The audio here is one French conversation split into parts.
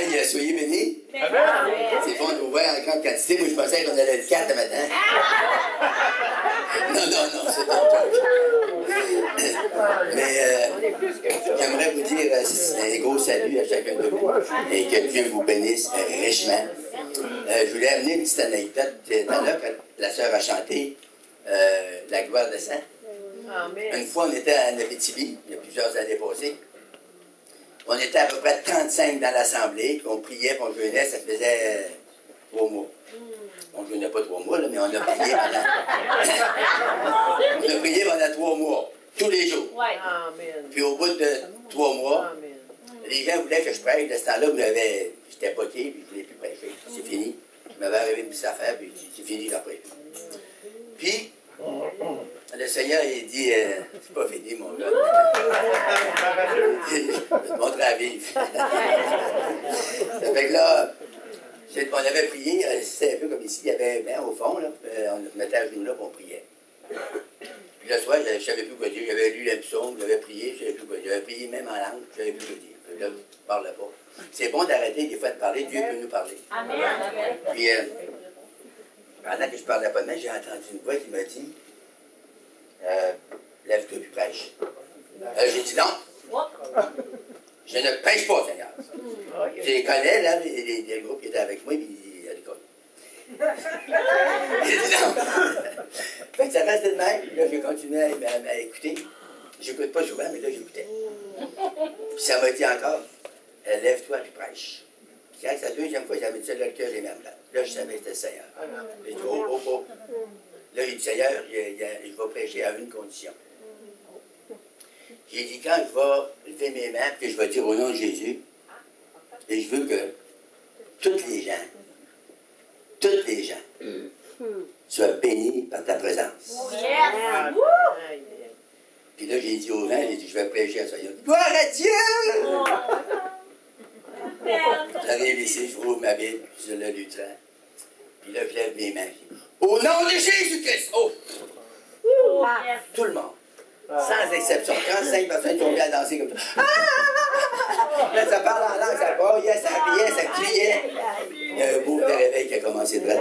Hey, soyez bénis. C'est bon, on ouvert en grande quantité. Moi, je pensais qu'on allait être 4 le matin. Non, c'est pas mais j'aimerais vous dire un gros salut à chacun de vous et que Dieu vous bénisse richement. Je voulais amener une petite anecdote. Dans là, quand la sœur a chanté La gloire de Saint. Une fois, on était à Abitibi, il y a plusieurs années passées. On était à peu près 35 dans l'assemblée, on priait, on jeûnait, ça faisait 3 mois. On ne jeûnait pas 3 mois, là, mais on a prié pendant... on a prié pendant 3 mois, tous les jours. Puis au bout de 3 mois, les gens voulaient que je prêche. De ce temps-là, j'étais poqué, puis je ne voulais plus prêcher. C'est fini. Je m'avais arrivé une petite affaire, puis c'est fini, après. Puis, le Seigneur, il dit, c'est pas fini, mon gars. Je vais te montrer à vivre. Ça fait que là, on avait prié, c'était un peu comme ici, il y avait un banc au fond, là, on se mettait à genoux là, puis on priait. Puis le soir, je ne savais plus quoi dire, j'avais lu la psaume, j'avais prié, je ne savais plus quoi dire, j'avais prié même en langue, je ne savais plus quoi dire. Là, je ne parlais pas. C'est bon d'arrêter des fois de parler, Dieu peut nous parler. Amen. Puis, pendant que je ne parlais pas de moi, j'ai entendu une voix qui m'a dit, lève-toi puis prêche. J'ai dit non. Je ne prêche pas, Seigneur. Je les connais, là, les groupes qui étaient avec moi, puis ils à l'école. J'ai dit non. Fait que ça restait de même. Là, j'ai continué à écouter. J'écoute pas souvent, mais là, j'écoutais. Puis ça m'a dit encore, lève-toi puis prêche. Puis quand c'est la deuxième fois, j'avais dit ça, là, le cœur est même là. Là, je savais que c'était le Seigneur. J'ai dit, oh. Là, j'ai dit, Seigneur, je vais prêcher à une condition. J'ai dit, quand je vais lever mes mains, puis je vais dire au nom de Jésus, et je veux que toutes les gens soient bénis par ta présence. Puis là, j'ai dit aux gens, j'ai dit, je vais prêcher à ça. Ils ont dit, gloire à Dieu! J'arrive ici, je rouvre ma Bible, je le lutrin. Puis là, je lève mes mains. Au nom de Jésus-Christ! Oh! Tout le monde. Sans exception. 35 personnes sont venues à danser comme ça. Là, ça parle en langue, ça braillait, ça riait, ça criait. Il y a un beau réveil qui a commencé de là.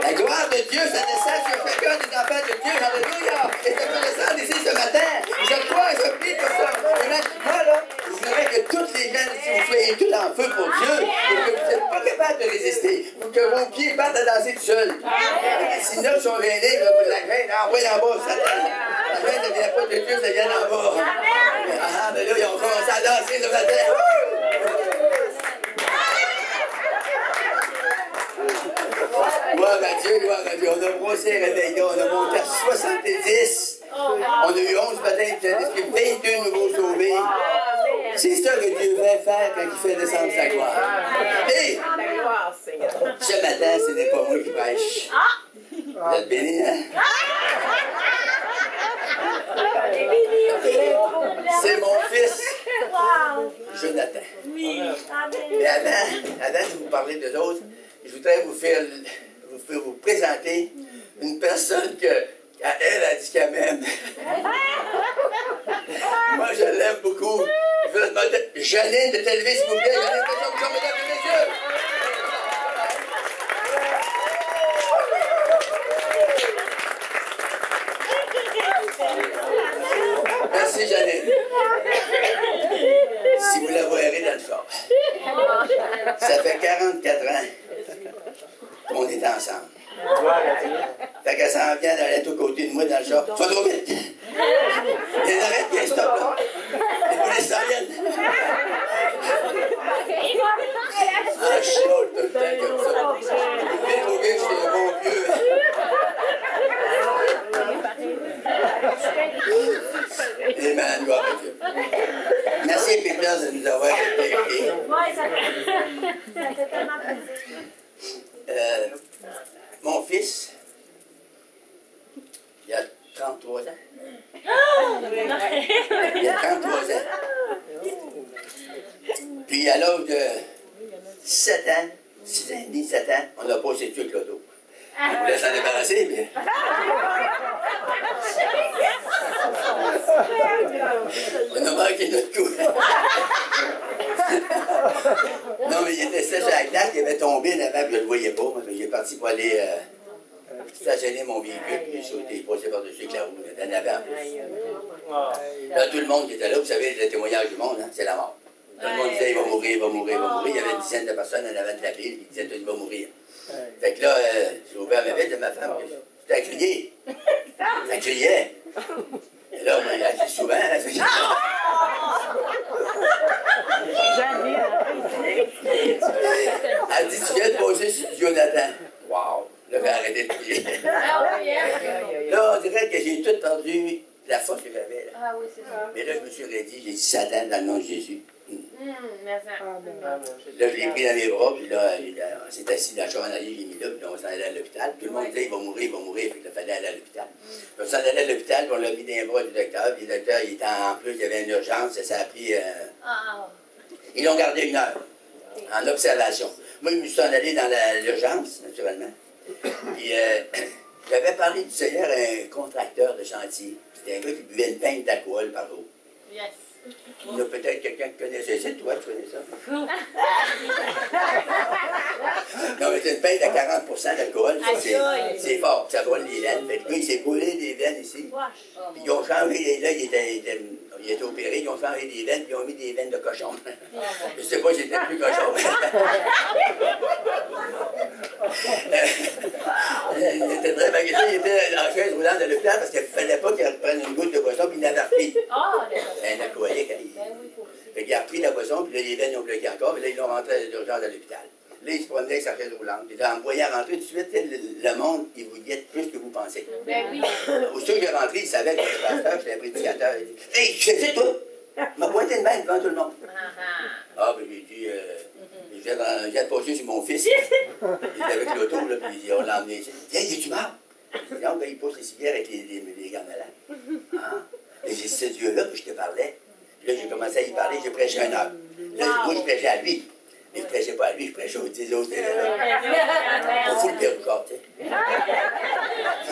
La gloire de Dieu, ça descend sur chacun des enfants de Dieu. Alléluia! Et ça peut descendre ici ce matin. Je crois et je prie pour ça. Et moi, là, je voudrais que toutes les gens ici, vous soyez tous en feu pour Dieu. Et que vous n'êtes pas capable de résister. Ou que vos pieds partent à danser tout seuls. Si neuf sont gênés, là, pour la graine, envoyez en bas, Satan. La graine ne vient pas de Dieu, ça vient en bas. Ah, mais là, ils ont commencé à danser ce matin. Gloire à Dieu, gloire à Dieu. On a brossé réveillé, on a monté à 70. On a eu 11 baptêmes du Saint-Esprit, 22 nouveaux sauvés. C'est ça que Dieu veut faire quand il fait descendre sa gloire. Et ce matin, ce n'est pas moi qui prêche. Vous êtes bénis, hein? C'est mon fils, Jonathan. Mais avant de vous parler d'eux autres, je voudrais vous présenter une personne que, elle a dit qu'elle m'aime. Moi, je l'aime beaucoup. Je vais demander, Janine, de te lever, s'il vous plaît. Janine, mesdames et messieurs. Merci, Janine. Si vous la voyez dans le fort. Ça fait 44 ans qu'on est ensemble. Fait qu'elle s'en vient d'aller tout côté de moi dans le char. Tu vas trop vite. Il arrête, il stop là. Les polices s'en viennent. Ah, je chiale tout le temps comme ça. Vous devez trouver que je suis un bon vieux. Amen, gloire à Dieu. Merci, Peter, de nous avoir écoutés. Oui, ça fait tellement plaisir. Mon fils, il a 33 ans. Il a 33 ans. Puis à l'âge de 7 ans, 6 ans et demi, 7 ans, on n'a pas essayé de tuer Clodo. On voulait s'en débarrasser, mais... On a manqué notre coup. il était sur la classe, il avait tombé en avant, puis je ne le voyais pas. J'ai parti pour aller stationner mon véhicule, puis j'ai sauté, il passait par-dessus avec la roue, il en avait en plus. Là, tout le monde qui était là, vous savez, le témoignage du monde, hein, c'est la mort. Tout le monde disait, il va mourir, il va mourir, il va mourir. Il y avait une dizaine de personnes en avant de la ville qui disaient, il va mourir. Fait que là, j'ai ouvert ma ville de ma femme, j'étais à crier. Elle criait. Et là, moi, elle dit souvent, elle dit, elle dit, tu viens de passer sur Jonathan. Wow! Là, j'ai arrêté de crier. Là, on dirait que j'ai tout perdu la force que j'avais. Ah oui, c'est ça. Mais là, je me suis redit, j'ai dit Satan dans le nom de Jésus. Merci. Là, je l'ai pris dans mes bras, puis là, on s'est assis dans le champ en arrière, je l'ai mis là, puis là, on s'en allait à l'hôpital. Tout le monde disait, il va mourir, il va mourir, puis il fallait aller à l'hôpital. Puis on s'en allait à l'hôpital, puis on l'a mis dans les bras du docteur, puis le docteur, il était en plus, il y avait une urgence, ça a pris. Ils l'ont gardé 1 heure, en observation. Moi, je me suis en allé dans l'urgence, naturellement. Puis, j'avais parlé du Seigneur à un contracteur de chantier. C'était un gars qui buvait une pinte d'alcool par jour. Yes. Il y a peut-être quelqu'un qui connaissait ça, toi, tu connais ça? Non, mais c'est une pinte à 40% d'alcool, c'est fort, ça brûle les veines. Fait que lui, il s'est brûlé des veines ici. Puis ils ont changé, là, il était opéré, ils ont changé des veines, puis ils ont mis des veines de cochon. Je sais pas si c'était plus cochon. Il était très magasin, il était en chaise roulante de l'hôpital parce qu'il ne fallait pas qu'il prenne une goutte de boisson, puis il l'avait repris. Un alcoolique, fait qu'il a repris la boisson, puis là, les veines ont bloqué encore, puis là, ils l'ont rentré à l'urgence de l'hôpital. Là, il se promenait avec sa chaise roulante. Puis là, en me voyant rentrer tout de suite, le monde, il vous guette plus que vous pensez. Ben oui. Aussitôt que j'ai rentré, il savait que j'étais pasteur, j'étais un prédicateur. Il dit, hey, tu fais ça, toi? Il m'a pointé une main devant tout le monde. Ah, ben, j'ai dit, je viens de passer sur mon fils. Il était avec l'auto, là, puis on l'a emmené ici. Il dit, hey, es-tu mort? Je dis, non, ben, il pose les cigares avec les gamelins. Ah. Et j'ai ce Dieu-là que je te parlais. Puis là, j'ai commencé à y parler, j'ai prêché 1 heure. Là, moi, je prêchais à lui. Mais je ne prêchais pas à lui, je prêchais aux 10 autres élèves. On fout le perruchard, tu sais. Puis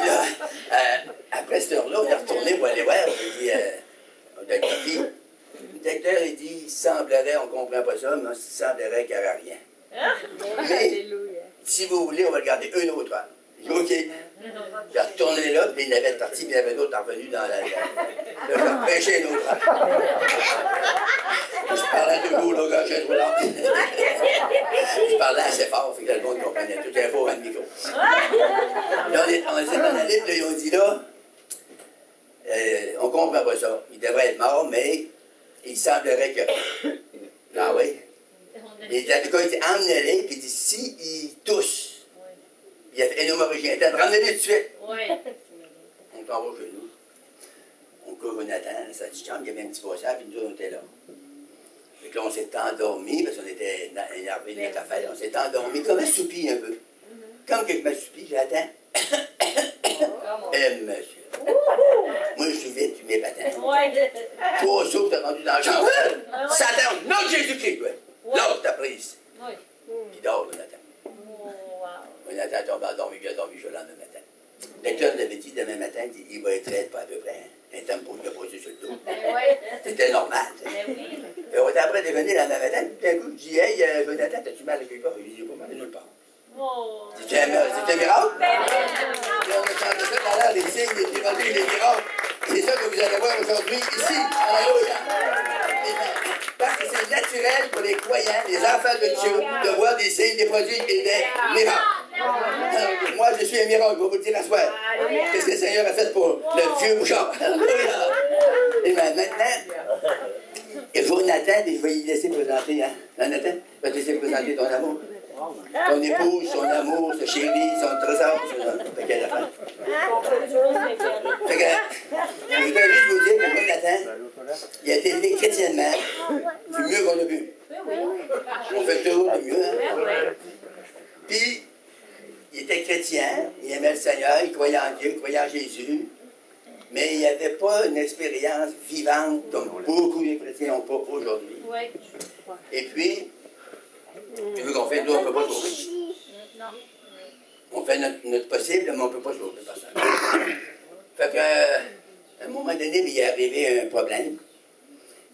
là, après cette heure-là, on est retourné pour aller voir. J'ai dit au docteur, puis, le docteur, il dit, il semblerait, on ne comprend pas ça, mais il semblerait qu'il n'y aurait rien. Mais, si vous voulez, on va le garder 1 autre heure. J'ai dit, OK. J'ai retourné là, puis il y avait parti, puis il y avait d'autres revenus dans la. Là, j'ai prêché 1 autre heure. Je parlais toujours, là, quand j'étais roulante. Je parlais assez fort, fait que le monde comprenait tout. J'avais pas le micro. Là, on s'est en allé, puis là, ils ont dit là, on comprend pas ça. Il devrait être mort, mais il semblerait que. Ah oui. Et en tout cas, il dit emmenez-les, puis il dit si il tousse, il y a une origine interne, ramenez-les tout de suite. On s'en va chez nous. On court une attente, ça dit chambre, il y avait un petit passage, puis nous, on était là. Fait que là, on s'est endormi, parce qu'on était énervés de notre affaire. On s'est endormi, comme assoupi un peu. Comme que je m'assoupis, j'attends. Monsieur. Moi, je suis vite, tu mets patins. 3 sauts, t'as rendu dans le champ. Satan, non, Jésus-Christ, ouais. L'autre, t'as prise. Puis dort, on attend. On attend, tombe endormi, il a dormi le lendemain matin. Le docteur l'avait dit demain matin, il va être raide, pas à peu près. Un tempo qui a posé sur le dos. C'était normal. Et on était après déjeuner la même matin, tout d'un coup, je dis, hey, Jonathan, t'as-tu mal à quelque part? Il dit, pas mal, nulle part. C'est un miracle? On a chanté ça tout à l'heure, les signes, les miracles, les miracles. C'est ça que vous allez voir aujourd'hui, ici. Alléluia. Parce que c'est naturel pour les croyants, les enfants de Dieu, de voir des signes, des produits et des miracles. Moi, je suis un miracle, je vais vous le dire à soir. Qu'est-ce que le Seigneur a fait pour le vieux bouchard? Et maintenant, Jonathan, je vais y laisser présenter, hein? Jonathan, je vais te laisser présenter ton amour. Ton épouse, son amour, son chéri, son trésor, fait qu'elle a fait. Fait que, je voudrais juste vous dire que Jonathan, il a été élevé chrétiennement, du mieux qu'on a vu. On fait toujours du mieux, hein? Puis, il était chrétien, il aimait le Seigneur, il croyait en Dieu, il croyait en Jésus, mais il n'avait pas une expérience vivante comme beaucoup de chrétiens n'ont pas aujourd'hui. Et puis, tu veux qu'on fait, nous, on ne peut pas sauver. On fait notre possible, mais on ne peut pas sauver personne. Fait qu'à un moment donné, il est arrivé un problème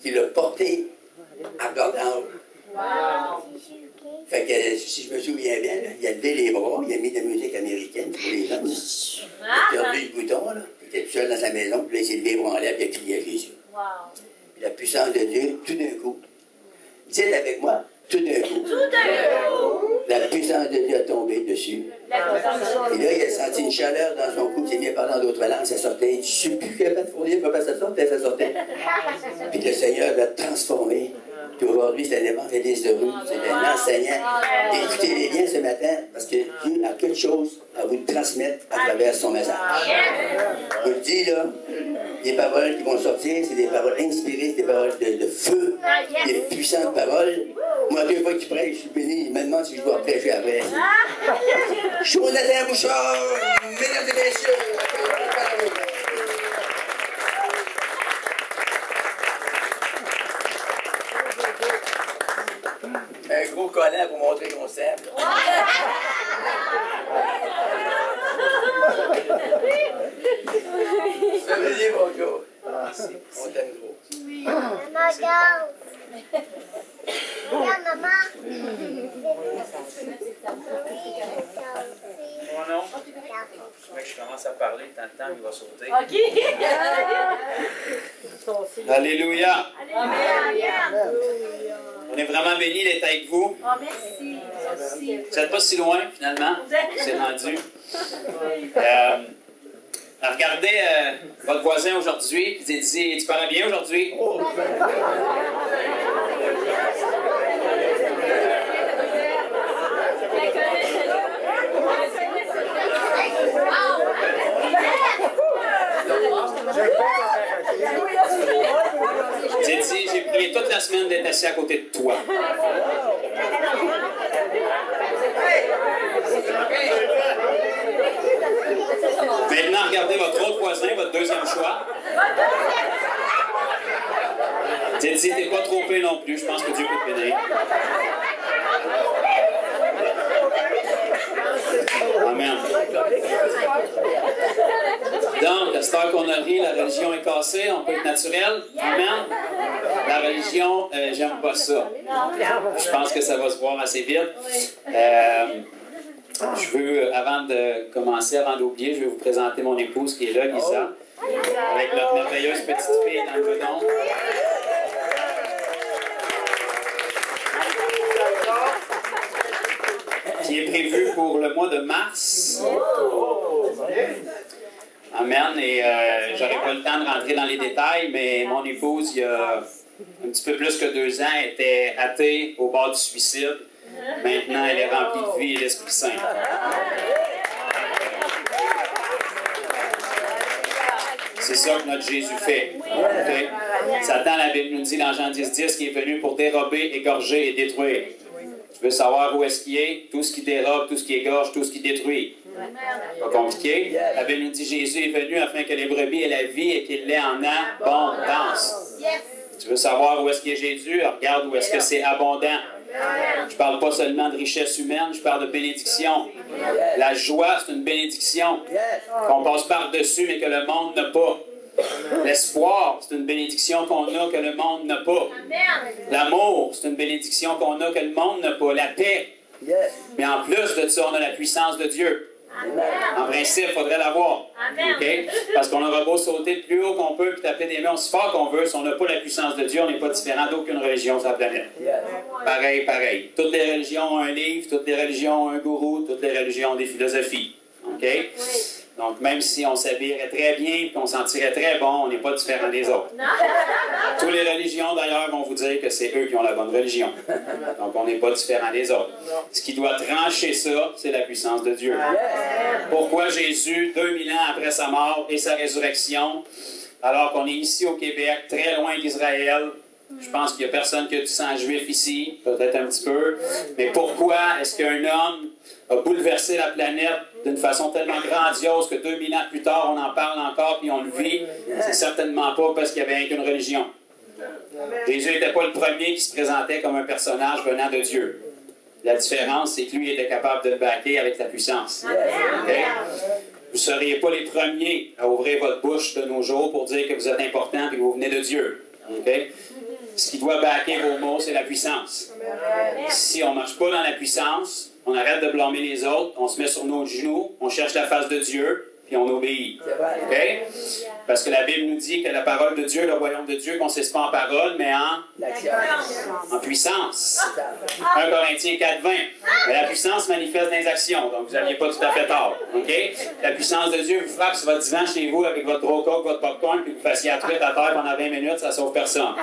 qui l'a porté à regarder en haut. si je me souviens bien, là, il a levé les bras, il a mis de la musique américaine pour les hommes. Il a perdu le bouton, là. Il était tout seul dans sa maison, puis là, il s'est levé les bras en l'air, puis il a crié à Jésus. Wow. Puis la puissance de Dieu, tout d'un coup. Dites avec moi, tout d'un coup. Tout d'un coup. La puissance de Dieu a tombé dessus. Et là, il a senti une chaleur dans son cou, il s'est mis à parler en d'autres langues, ça sortait. Je ne sais plus capable de fournir, papa, ça sortait, ça sortait. Puis le Seigneur l'a transformé. Puis aujourd'hui, c'est un évangéliste de rue, c'est un enseignant. Écoutez-les bien ce matin, parce que Dieu a quelque chose à vous transmettre à travers son message. Je vous le dis, là, les paroles qui vont sortir, c'est des paroles inspirées, c'est des paroles de feu, des puissantes paroles. Moi, deux fois qu'il prêche, je suis béni, il me demande si je dois prêcher après. Jonathan Bouchard, mesdames et messieurs. Un gros collant pour montrer qu'on s'aime. Ça veut dire, mon gars. On t'aime gros. Maman, regarde. Regarde, maman. Mon nom, je commence à parler, tant de temps, il va sauter. OK. Alléluia! Amen. On est vraiment bénis d'être avec vous. Oh, merci. Merci. Vous n'êtes pas si loin, finalement. C'est rendu. Regardez votre voisin aujourd'hui, puis dites, tu parles bien aujourd'hui? Dites, j'ai prié toute la semaine d'être assis à côté de toi. Maintenant, regardez votre autre voisin, votre deuxième choix. Dites, t'es pas trompé non plus, je pense que Dieu peut te bénir. Amen. Donc, à cette heure qu'on a ri, la religion est cassée, on peut être naturel. Amen. La religion, j'aime pas ça. Je pense que ça va se voir assez vite. Je veux, avant de commencer, avant d'oublier, je vais vous présenter mon épouse qui est là, Lisa, avec notre merveilleuse petite fille dans le bedon. Qui est prévu pour le mois de mars. Amen. Et j'aurais pas le temps de rentrer dans les détails, mais mon épouse, il y a un petit peu plus que 2 ans, était athée au bord du suicide. Maintenant, elle est remplie de vie et d'Esprit Saint. C'est ça que notre Jésus fait. Okay? Satan, la Bible nous dit dans Jean 10, qui est venu pour dérober, égorger et détruire. Tu veux savoir où est-ce qu'il est? Tout ce qui dérobe, tout ce qui égorge, tout ce qui détruit. Pas compliqué. La Bible nous dit Jésus est venu afin que les brebis aient la vie et qu'il l'ait en abondance. Tu veux savoir où est-ce qu'il est Jésus? Regarde où est-ce que c'est abondant. Je ne parle pas seulement de richesse humaine, je parle de bénédiction. La joie, c'est une bénédiction qu'on passe par-dessus, mais que le monde n'a pas. L'espoir, c'est une bénédiction qu'on a que le monde n'a pas. L'amour, c'est une bénédiction qu'on a que le monde n'a pas. La paix. Mais en plus de ça, on a la puissance de Dieu. En principe, il faudrait l'avoir. Okay? Parce qu'on aura beau sauter le plus haut qu'on peut et taper des mains aussi fort qu'on veut. Si on n'a pas la puissance de Dieu, on n'est pas différent d'aucune religion sur la planète. Pareil, pareil. Toutes les religions ont un livre, toutes les religions ont un gourou, toutes les religions ont des philosophies. Okay? Donc, même si on s'habillerait très bien et qu'on sentirait très bon, on n'est pas différent des autres. Toutes les religions, d'ailleurs, vont vous dire que c'est eux qui ont la bonne religion. Donc, on n'est pas différent des autres. Ce qui doit trancher ça, c'est la puissance de Dieu. Pourquoi Jésus, 2000 ans après sa mort et sa résurrection, alors qu'on est ici au Québec, très loin d'Israël, je pense qu'il n'y a personne qui a du sang juif ici, peut-être un petit peu, mais pourquoi est-ce qu'un homme a bouleversé la planète d'une façon tellement grandiose que 2000 ans plus tard, on en parle encore puis on le vit? C'est certainement pas parce qu'il n'y avait qu'une religion. Jésus n'était pas le premier qui se présentait comme un personnage venant de Dieu. La différence, c'est que lui était capable de le baquer avec la puissance. Okay? Vous ne seriez pas les premiers à ouvrir votre bouche de nos jours pour dire que vous êtes important et que vous venez de Dieu. Okay? Ce qui doit backer vos mots, c'est la puissance. Si on ne marche pas dans la puissance, on arrête de blâmer les autres, on se met sur nos genoux, on cherche la face de Dieu, puis on obéit. OK? Parce que la Bible nous dit que la parole de Dieu, le royaume de Dieu, ne consiste pas en parole, mais en puissance. 1 Corinthiens 4, 20. Mais la puissance manifeste dans les actions, donc vous n'aviez pas tout à fait tort. OK? La puissance de Dieu vous frappe sur votre divan chez vous avec votre gros coke, votre popcorn, puis vous fassiez la truite à terre pendant 20 minutes, ça ne sauve personne.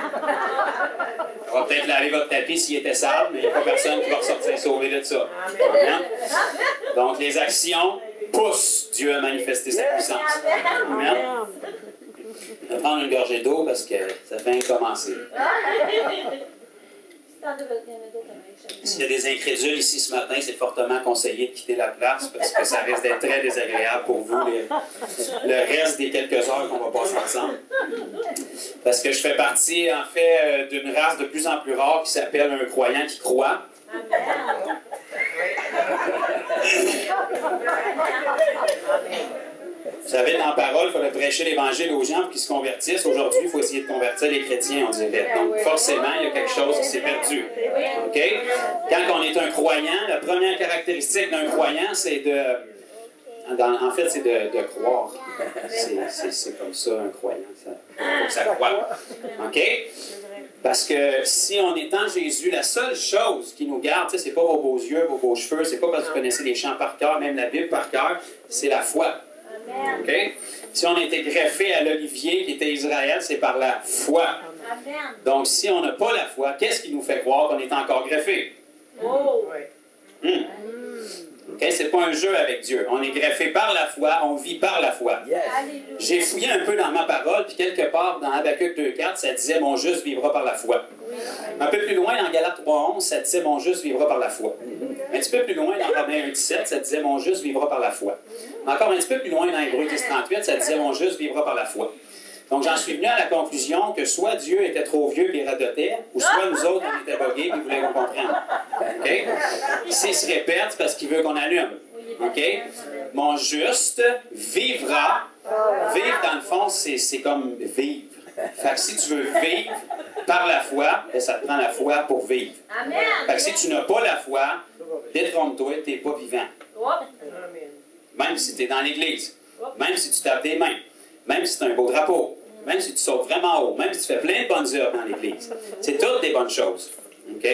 On va peut-être laver votre tapis s'il était sale, mais il n'y a pas personne qui va ressortir sauvé de ça. Amen. Donc les actions poussent Dieu à manifester sa puissance. Amen. Je vais prendre une gorgée d'eau parce que ça fait commencer. S'il y a des incrédules ici ce matin, c'est fortement conseillé de quitter la place parce que ça risque d'être très désagréable pour vous le reste des quelques heures qu'on va passer ensemble. Parce que je fais partie, en fait, d'une race de plus en plus rare qui s'appelle un croyant qui croit. Vous savez, dans la parole, il fallait prêcher l'Évangile aux gens pour qu'ils se convertissent. Aujourd'hui, il faut essayer de convertir les chrétiens, on dirait. Donc, forcément, il y a quelque chose qui s'est perdu. OK? Quand on est un croyant, la première caractéristique d'un croyant, c'est de... En fait, c'est de croire. C'est comme ça, un croyant. Il faut que ça croit. OK? Parce que si on est en Jésus, la seule chose qui nous garde, c'est pas vos beaux yeux, vos beaux cheveux, c'est pas parce que vous connaissez les chants par cœur, même la Bible par cœur, c'est la foi. OK? Si on a été greffé à l'olivier qui était Israël, c'est par la foi. Donc, si on n'a pas la foi, qu'est-ce qui nous fait croire qu'on est encore greffé? OK? C'est pas un jeu avec Dieu. On est greffé par la foi, on vit par la foi. J'ai fouillé un peu dans ma parole, puis quelque part dans Habakkuk 2,4, ça disait « Mon juste vivra par la foi ». Un peu plus loin, dans Galates 3,11, ça disait « Mon juste vivra par la foi ». Un petit peu plus loin, dans Romains 1,17, ça disait « Mon juste vivra par la foi ». Encore un petit peu plus loin, dans Hébreux 10,38, ça disait « Mon juste vivra par la foi ». Donc, j'en suis venu à la conclusion que soit Dieu était trop vieux et radotait, ou soit nous autres, on était buggés et il voulait qu'on comprenne. OK? S'il se répète, c'est parce qu'il veut qu'on allume. OK? Mon juste vivra. Vivre, dans le fond, c'est comme vivre. Fait que si tu veux vivre par la foi, ça te prend la foi pour vivre. Fait que si tu n'as pas la foi, détrompe-toi, tu n'es pas vivant. Même si tu es dans l'Église, même si tu tapes des mains, même si tu as un beau drapeau, même si tu sautes vraiment haut, même si tu fais plein de bonnes œuvres dans l'Église. C'est toutes des bonnes choses. OK?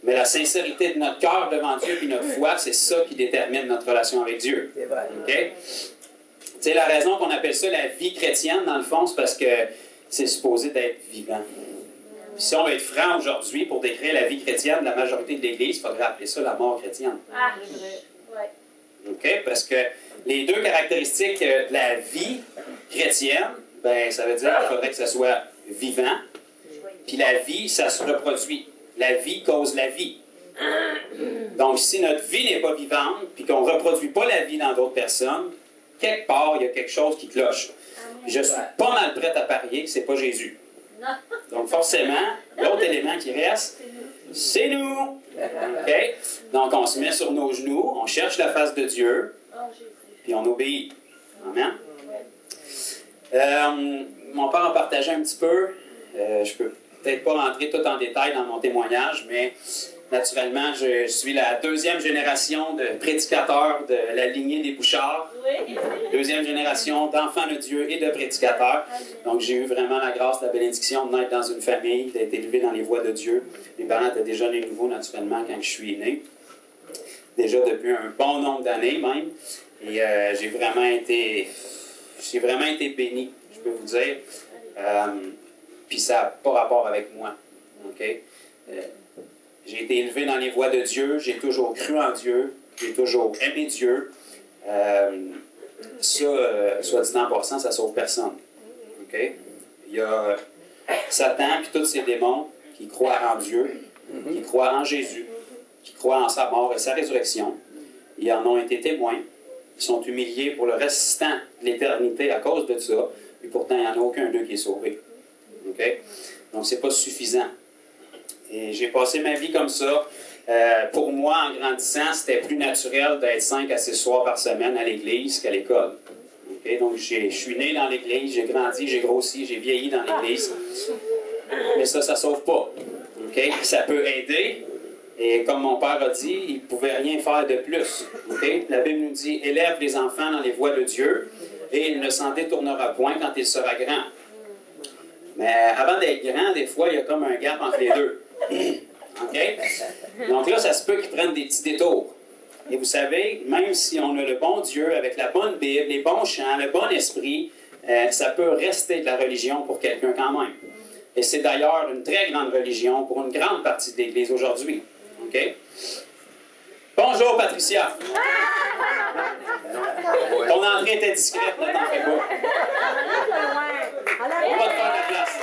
Mais la sincérité de notre cœur devant Dieu et notre foi, c'est ça qui détermine notre relation avec Dieu. OK? C'est la raison qu'on appelle ça la vie chrétienne, dans le fond, c'est parce que c'est supposé d'être vivant. Si on veut être franc aujourd'hui, pour décrire la vie chrétienne de la majorité de l'Église, il faudrait appeler ça la mort chrétienne. OK? Parce que les deux caractéristiques de la vie chrétienne, ben, ça veut dire qu'il faudrait que ça soit vivant, puis la vie, ça se reproduit. La vie cause la vie. Donc, si notre vie n'est pas vivante, puis qu'on ne reproduit pas la vie dans d'autres personnes, quelque part, il y a quelque chose qui cloche. Je suis pas mal prête à parier que ce n'est pas Jésus. Donc, forcément, l'autre élément qui reste, c'est nous. OK? Donc, on se met sur nos genoux, on cherche la face de Dieu, puis on obéit. Amen? Mon père en partageait un petit peu. Je peux peut-être pas rentrer tout en détail dans mon témoignage, mais naturellement, je suis la deuxième génération de prédicateurs de la lignée des Bouchards. Deuxième génération d'enfants de Dieu et de prédicateurs. Donc, j'ai eu vraiment la grâce, la bénédiction de naître dans une famille, d'être élevé dans les voies de Dieu. Mes parents étaient déjà nés nouveaux, naturellement, quand je suis né. Déjà depuis un bon nombre d'années, même. Et j'ai vraiment été béni, je peux vous dire. Puis ça n'a pas rapport avec moi. OK? J'ai été élevé dans les voies de Dieu, j'ai toujours cru en Dieu, j'ai toujours aimé Dieu. Soit dit en passant, ça ne sauve personne. OK? Il y a Satan et tous ses démons qui croient en Dieu, qui croient en Jésus, qui croient en sa mort et sa résurrection. Ils en ont été témoins. Ils sont humiliés pour le restant de l'éternité à cause de ça. Et pourtant, il n'y en a aucun d'eux qui est sauvé. OK? Donc, ce n'est pas suffisant. Et j'ai passé ma vie comme ça. Pour moi, en grandissant, c'était plus naturel d'être 5 à 6 soirs par semaine à l'église qu'à l'école. Okay? Donc, je suis né dans l'église, j'ai grandi, j'ai grossi, j'ai vieilli dans l'église. mais ça ne sauve pas. Okay? Ça peut aider. Et comme mon père a dit, il ne pouvait rien faire de plus. Okay? La Bible nous dit, élève les enfants dans les voies de Dieu et il ne s'en détournera point quand il sera grand. Mais avant d'être grand, des fois, il y a comme un gap entre les deux. Okay? Donc là, ça se peut qu'ils prennent des petits détours. Et vous savez, même si on a le bon Dieu, avec la bonne Bible, les bons chants, le bon esprit, ça peut rester de la religion pour quelqu'un quand même. Et c'est d'ailleurs une très grande religion pour une grande partie de l'Église aujourd'hui. OK? Bonjour, Patricia. Ton entrée était discrète, ne t'en fais pas. On va te faire la place.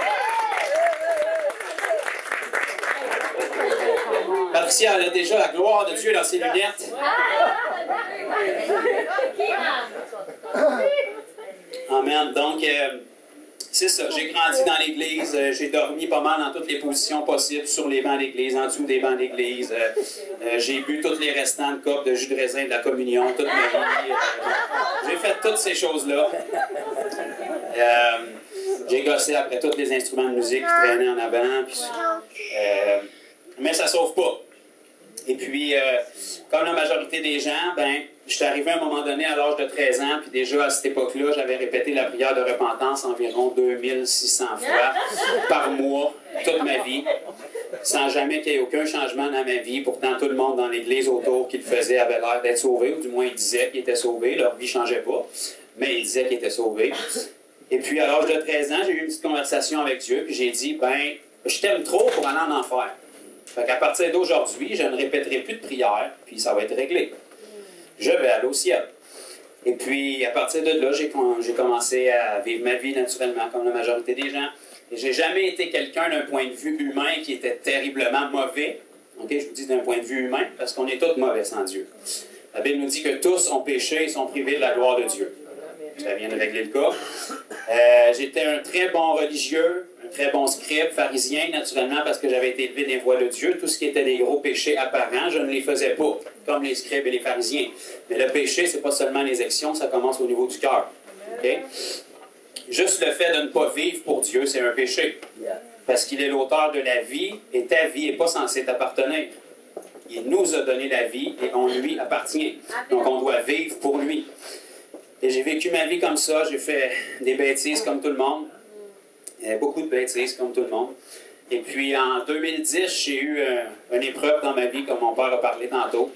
Patricia, elle a déjà la gloire de Dieu dans ses lunettes. Amen. Donc, c'est ça. J'ai grandi dans l'Église. J'ai dormi pas mal dans toutes les positions possibles, sur les bancs d'église, en dessous des bancs d'église. J'ai bu tous les restants de copes de jus de raisin de la communion, toute ma vie. J'ai fait toutes ces choses-là. J'ai gossé après tous les instruments de musique qui traînaient en avant. Puis, mais ça ne sauve pas. Et puis, comme la majorité des gens, ben, je suis arrivé à un moment donné à l'âge de 13 ans, puis déjà à cette époque-là, j'avais répété la prière de repentance environ 2600 fois par mois, toute ma vie, sans jamais qu'il y ait aucun changement dans ma vie. Pourtant, tout le monde dans l'église autour qui le faisait avait l'air d'être sauvé, ou du moins ils disaient qu'ils étaient sauvés. Leur vie ne changeait pas, mais ils disaient qu'ils étaient sauvés. Et puis, à l'âge de 13 ans, j'ai eu une petite conversation avec Dieu, puis j'ai dit, ben, je t'aime trop pour aller en enfer. Fait qu'à partir d'aujourd'hui, je ne répéterai plus de prière, puis ça va être réglé. Je vais aller au ciel. Et puis, à partir de là, j'ai commencé à vivre ma vie naturellement, comme la majorité des gens. Et j'ai jamais été quelqu'un d'un point de vue humain qui était terriblement mauvais. Okay? Je vous dis d'un point de vue humain, parce qu'on est tous mauvais sans Dieu. La Bible nous dit que tous ont péché et sont privés de la gloire de Dieu. Ça vient de régler le cas. J'étais un très bon religieux, un très bon scribe, pharisien, naturellement, parce que j'avais été élevé des voies de Dieu. Tout ce qui était des gros péchés apparents, je ne les faisais pas, comme les scribes et les pharisiens. Mais le péché, ce n'est pas seulement les actions, ça commence au niveau du cœur. Okay? Juste le fait de ne pas vivre pour Dieu, c'est un péché. Parce qu'il est l'auteur de la vie, et ta vie n'est pas censée t'appartenir. Il nous a donné la vie, et on lui appartient. Donc on doit vivre pour lui. Et j'ai vécu ma vie comme ça, j'ai fait des bêtises comme tout le monde, beaucoup de bêtises comme tout le monde. Et puis en 2010, j'ai eu une épreuve dans ma vie, comme mon père a parlé tantôt.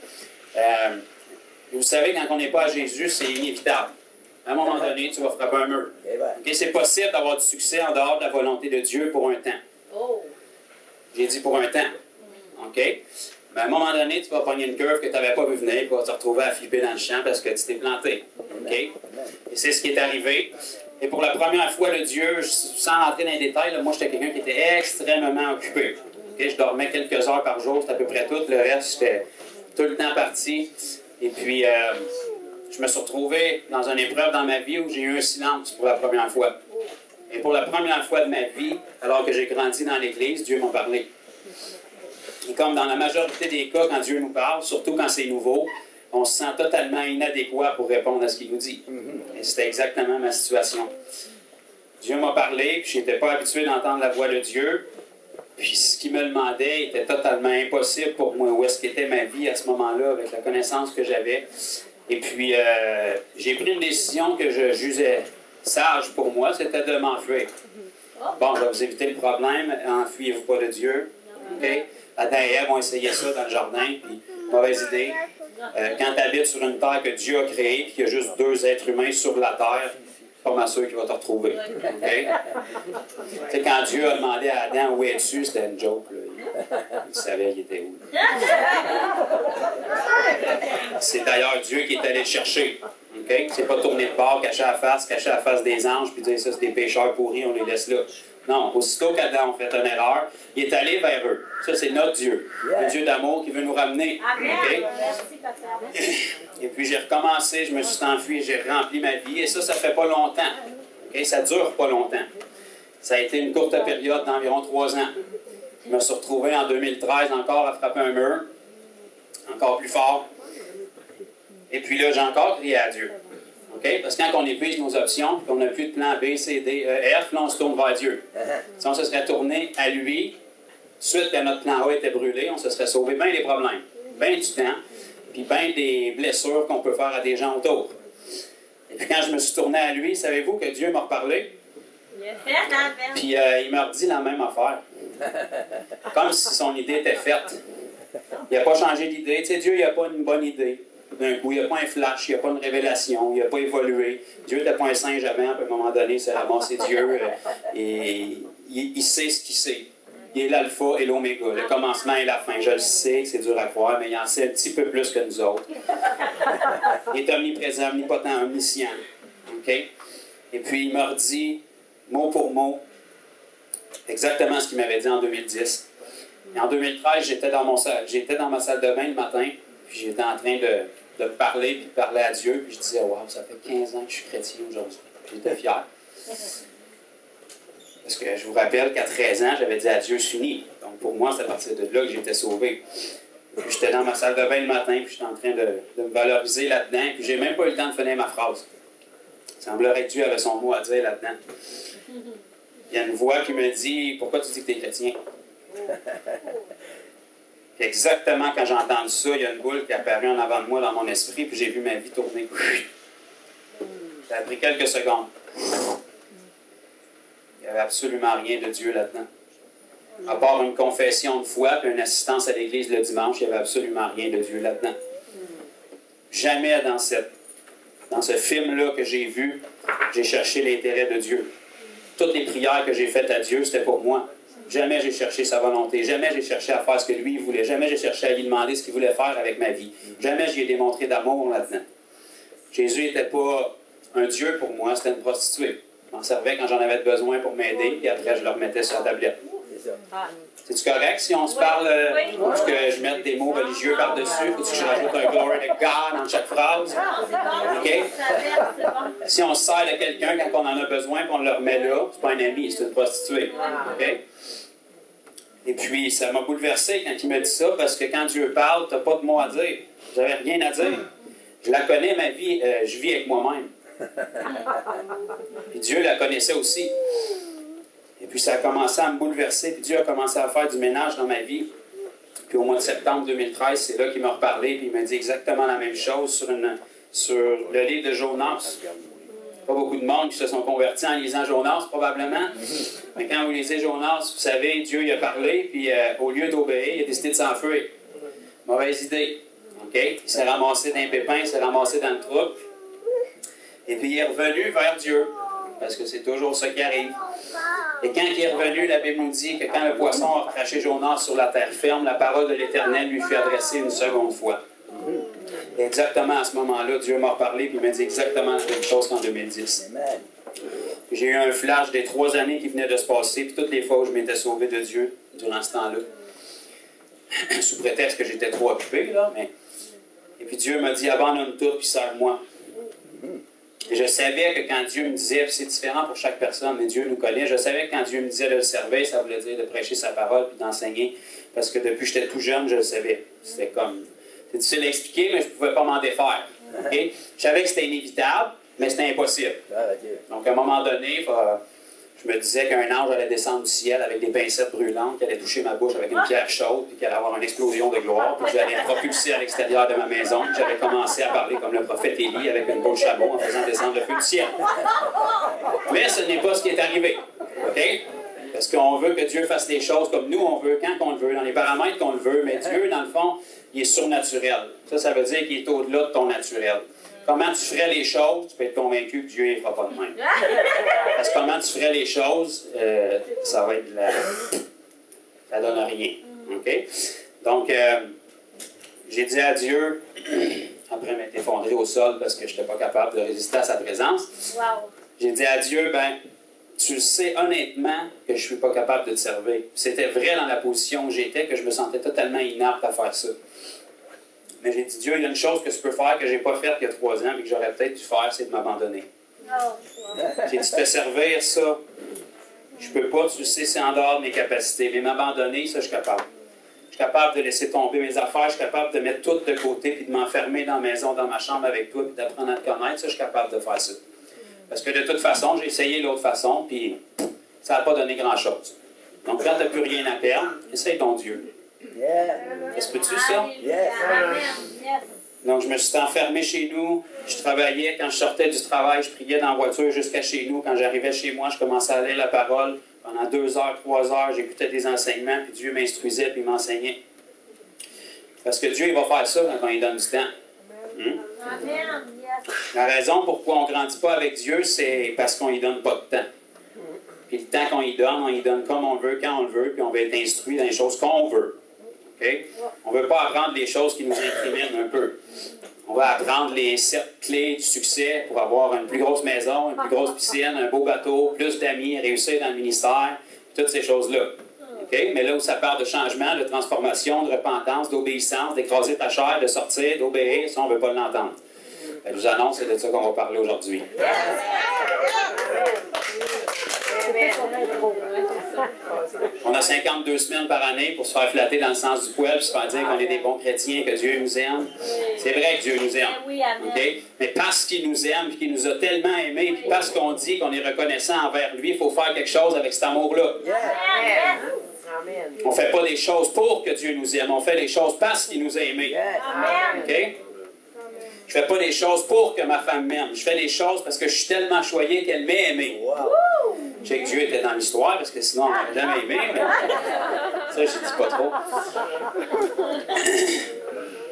Vous savez, quand on n'est pas à Jésus, c'est inévitable. À un moment donné, tu vas frapper un mur. Okay? C'est possible d'avoir du succès en dehors de la volonté de Dieu pour un temps. J'ai dit pour un temps. OK? Mais à un moment donné, tu vas pogner une curve que tu n'avais pas vu venir, tu vas te retrouver à flipper dans le champ parce que tu t'es planté. Okay? Et c'est ce qui est arrivé. Et pour la première fois, le Dieu, sans rentrer dans les détails, là, moi, j'étais quelqu'un qui était extrêmement occupé. Okay? Je dormais quelques heures par jour, c'était à peu près tout. Le reste, j'étais tout le temps parti. Et puis, je me suis retrouvé dans une épreuve dans ma vie où j'ai eu un silence pour la première fois. Et pour la première fois de ma vie, alors que j'ai grandi dans l'Église, Dieu m'a parlé. Et comme dans la majorité des cas, quand Dieu nous parle, surtout quand c'est nouveau, on se sent totalement inadéquat pour répondre à ce qu'il nous dit. Et c'était exactement ma situation. Dieu m'a parlé, puis je n'étais pas habitué d'entendre la voix de Dieu. Puis ce qu'il me demandait était totalement impossible pour moi. Où est-ce qu'était ma vie à ce moment-là, avec la connaissance que j'avais. Et puis, j'ai pris une décision que je jugeais sage pour moi, c'était de m'enfuir. Bon, je vais vous éviter le problème, enfuyez-vous pas de Dieu. Okay? Adam et Ève ont essayé ça dans le jardin, puis mauvaise idée. Quand tu habites sur une terre que Dieu a créée, puis qu'il y a juste 2 êtres humains sur la terre, pas mal sûr qu'il va te retrouver. Okay? Tu sais, quand Dieu a demandé à Adam où es-tu, c'était une joke. Là. Il savait il était où. C'est d'ailleurs Dieu qui est allé le chercher. Okay? C'est pas tourner de bord, cacher la face des anges, puis dire ça, c'est des pécheurs pourris, on les laisse là. Non, aussitôt qu'Adam a fait une erreur, il est allé vers eux. Ça, c'est notre Dieu. Le Dieu d'amour qui veut nous ramener. Okay? Et puis j'ai recommencé, je me suis enfui, j'ai rempli ma vie. Et ça fait pas longtemps. Okay? Ça dure pas longtemps. Ça a été une courte période d'environ 3 ans. Je me suis retrouvé en 2013 encore à frapper un mur. Encore plus fort. Et puis là, j'ai encore crié à Dieu. OK? Parce que quand on épuise nos options, qu'on n'a plus de plan B, C, D, E, F, là, on se tourne vers Dieu. Si on se serait tourné à lui, suite que notre plan A était brûlé, on se serait sauvé bien des problèmes, bien du temps, puis bien des blessures qu'on peut faire à des gens autour. Et puis quand je me suis tourné à lui, savez-vous que Dieu m'a reparlé? Puis il m'a redit la même affaire. Comme si son idée était faite. Il n'a pas changé d'idée. Tu sais, Dieu, il n'a pas une bonne idée. D'un coup, il n'y a pas un flash, il n'y a pas une révélation, il n'a pas évolué. Dieu n'était pas un singe avant, puis à un moment donné, c'est ramassé Dieu. Et il sait ce qu'il sait. Il est l'alpha et l'oméga, le commencement et la fin. Je le sais, c'est dur à croire, mais il en sait un petit peu plus que nous autres. Il est omniprésent, omnipotent, omniscient. OK? Et puis, il m'a redit, mot pour mot, exactement ce qu'il m'avait dit en 2010. Et en 2013, j'étais dans ma salle de bain le matin, puis j'étais en train de parler, puis de parler à Dieu, puis je disais, wow, ça fait 15 ans que je suis chrétien aujourd'hui. J'étais fier. Parce que je vous rappelle qu'à 13 ans, j'avais dit à Dieu, je suis uni. Donc pour moi, c'est à partir de là que j'étais sauvé. Puis j'étais dans ma salle de bain le matin, puis j'étais en train de me valoriser là-dedans, puis j'ai même pas eu le temps de finir ma phrase. Il semblerait que Dieu avait son mot à dire là-dedans. Il y a une voix qui me dit, pourquoi tu dis que tu es chrétien? Puis exactement quand j'ai entendu ça, il y a une boule qui est apparue en avant de moi dans mon esprit, puis j'ai vu ma vie tourner. Ça a pris quelques secondes. Il n'y avait absolument rien de Dieu là-dedans. À part une confession de foi et une assistance à l'église le dimanche, il n'y avait absolument rien de Dieu là-dedans. Jamais dans ce film-là que j'ai vu, j'ai cherché l'intérêt de Dieu. Toutes les prières que j'ai faites à Dieu, c'était pour moi. Jamais j'ai cherché sa volonté. Jamais j'ai cherché à faire ce que lui voulait. Jamais j'ai cherché à lui demander ce qu'il voulait faire avec ma vie. Jamais j'y ai démontré d'amour là-dedans. Jésus n'était pas un Dieu pour moi, c'était une prostituée. Je m'en servais quand j'en avais besoin pour m'aider, puis après je le remettais sur la tablette. C'est-tu correct si on se parle, faut que je mette des mots religieux par-dessus? Faut que je rajoute un glory to God dans chaque phrase? OK? Si on se sert de quelqu'un quand on en a besoin et on le remet là, c'est pas un ami, c'est une prostituée. OK? Et puis, ça m'a bouleversé quand il m'a dit ça, parce que quand Dieu parle, tu n'as pas de mots à dire. J'avais rien à dire. Je la connais, ma vie, je vis avec moi-même. Puis Dieu la connaissait aussi. Et puis ça a commencé à me bouleverser, puis Dieu a commencé à faire du ménage dans ma vie. Puis au mois de septembre 2013, c'est là qu'il m'a reparlé, puis il m'a dit exactement la même chose sur le livre de Jonas. Pas beaucoup de monde qui se sont convertis en lisant Jonas, probablement. Mais quand vous lisez Jonas, vous savez, Dieu il a parlé, puis au lieu d'obéir, il a décidé de s'enfuir. Mauvaise idée. OK? Il s'est ramassé dans un pépin, il s'est ramassé dans le troupe. Et puis il est revenu vers Dieu, parce que c'est toujours ça qui arrive. Et quand il est revenu, la Bible nous dit que quand le poisson a craché Jonas sur la terre ferme, la parole de l'Éternel lui fut adressée une seconde fois. Et exactement à ce moment-là, Dieu m'a parlé et il m'a dit exactement la même chose qu'en 2010. J'ai eu un flash des 3 années qui venaient de se passer, puis toutes les fois où je m'étais sauvé de Dieu durant ce temps-là. Sous prétexte que j'étais trop occupé, là, mais... Et puis Dieu m'a dit, abandonne tout, puis serve-moi. Et je savais que quand Dieu me disait, puis c'est différent pour chaque personne, mais Dieu nous connaît, je savais que quand Dieu me disait de le servir, ça voulait dire de prêcher sa parole puis d'enseigner, parce que depuis que j'étais tout jeune, je le savais. C'était comme... C'est difficile à expliquer, mais je ne pouvais pas m'en défaire. Okay? Je savais que c'était inévitable, mais c'était impossible. Donc à un moment donné, je me disais qu'un ange allait descendre du ciel avec des pincettes brûlantes, qui allait toucher ma bouche avec une pierre chaude, puis qu'il allait avoir une explosion de gloire, puis que j'allais être propulsé à l'extérieur de ma maison, puis j'avais commencé à parler comme le prophète Élie avec une boule chameau en faisant descendre le feu du ciel. Mais ce n'est pas ce qui est arrivé. OK? Parce qu'on veut que Dieu fasse les choses comme nous on veut, quand on le veut, dans les paramètres qu'on le veut, mais Dieu, dans le fond, il est surnaturel. Ça veut dire qu'il est au-delà de ton naturel. Comment tu ferais les choses, tu peux être convaincu que Dieu ne fera pas de même. Parce que comment tu ferais les choses, ça va être ça donne rien. OK? Donc, j'ai dit à Dieu, après m'être effondré au sol parce que je n'étais pas capable de résister à sa présence, j'ai dit à Dieu, ben, tu sais honnêtement que je ne suis pas capable de te servir. C'était vrai dans la position où j'étais, que je me sentais totalement inapte à faire ça. Mais j'ai dit, Dieu, il y a une chose que tu peux faire que je n'ai pas faite il y a 3 ans et que j'aurais peut-être dû faire, c'est de m'abandonner. J'ai dit, te servir, ça, je peux pas, tu sais, c'est en dehors de mes capacités. Mais m'abandonner, ça, je suis capable. suis capable de laisser tomber mes affaires, je suis capable de mettre tout de côté, puis de m'enfermer dans la maison, dans ma chambre avec toi, puis d'apprendre à te connaître. Ça, je suis capable de faire ça. Parce que de toute façon, j'ai essayé l'autre façon, puis ça n'a pas donné grand-chose. Donc, quand tu n'as plus rien à perdre, essaye ton Dieu. Ça se peut-tu, ça? Donc, je me suis enfermé chez nous. Je travaillais. Quand je sortais du travail, je priais dans la voiture jusqu'à chez nous. Quand j'arrivais chez moi, je commençais à lire la parole. Pendant 2 heures, 3 heures, j'écoutais des enseignements, puis Dieu m'instruisait, puis il m'enseignait. Parce que Dieu, il va faire ça quand il donne du temps. La raison pourquoi on ne grandit pas avec Dieu, c'est parce qu'on ne lui donne pas de temps. Puis le temps qu'on lui donne comme on veut, quand on le veut, puis on va être instruit dans les choses qu'on veut. Okay? On ne veut pas apprendre les choses qui nous incriminent un peu. On va apprendre les 7 clés du succès pour avoir une plus grosse maison, une plus grosse piscine, un beau bateau, plus d'amis, réussir dans le ministère, toutes ces choses-là. Okay? Mais là où ça part de changement, de transformation, de repentance, d'obéissance, d'écraser ta chair, de sortir, d'obéir, ça, on ne veut pas l'entendre. Je vous annonce, c'est de ça qu'on va parler aujourd'hui. On a 52 semaines par année pour se faire flatter dans le sens du poil, puis se faire dire qu'on est des bons chrétiens, que Dieu nous aime. C'est vrai que Dieu nous aime. Okay? Mais parce qu'il nous aime, puis qu'il nous a tellement aimés, puis parce qu'on dit qu'on est reconnaissant envers lui, il faut faire quelque chose avec cet amour-là. On ne fait pas des choses pour que Dieu nous aime, on fait des choses parce qu'il nous a aimés. Okay? Je ne fais pas des choses pour que ma femme m'aime. Je fais des choses parce que je suis tellement choyé qu'elle m'ait aimé. Je sais que Dieu était dans l'histoire parce que sinon on n'aurait jamais aimé. Mais ça, je ne dis pas trop.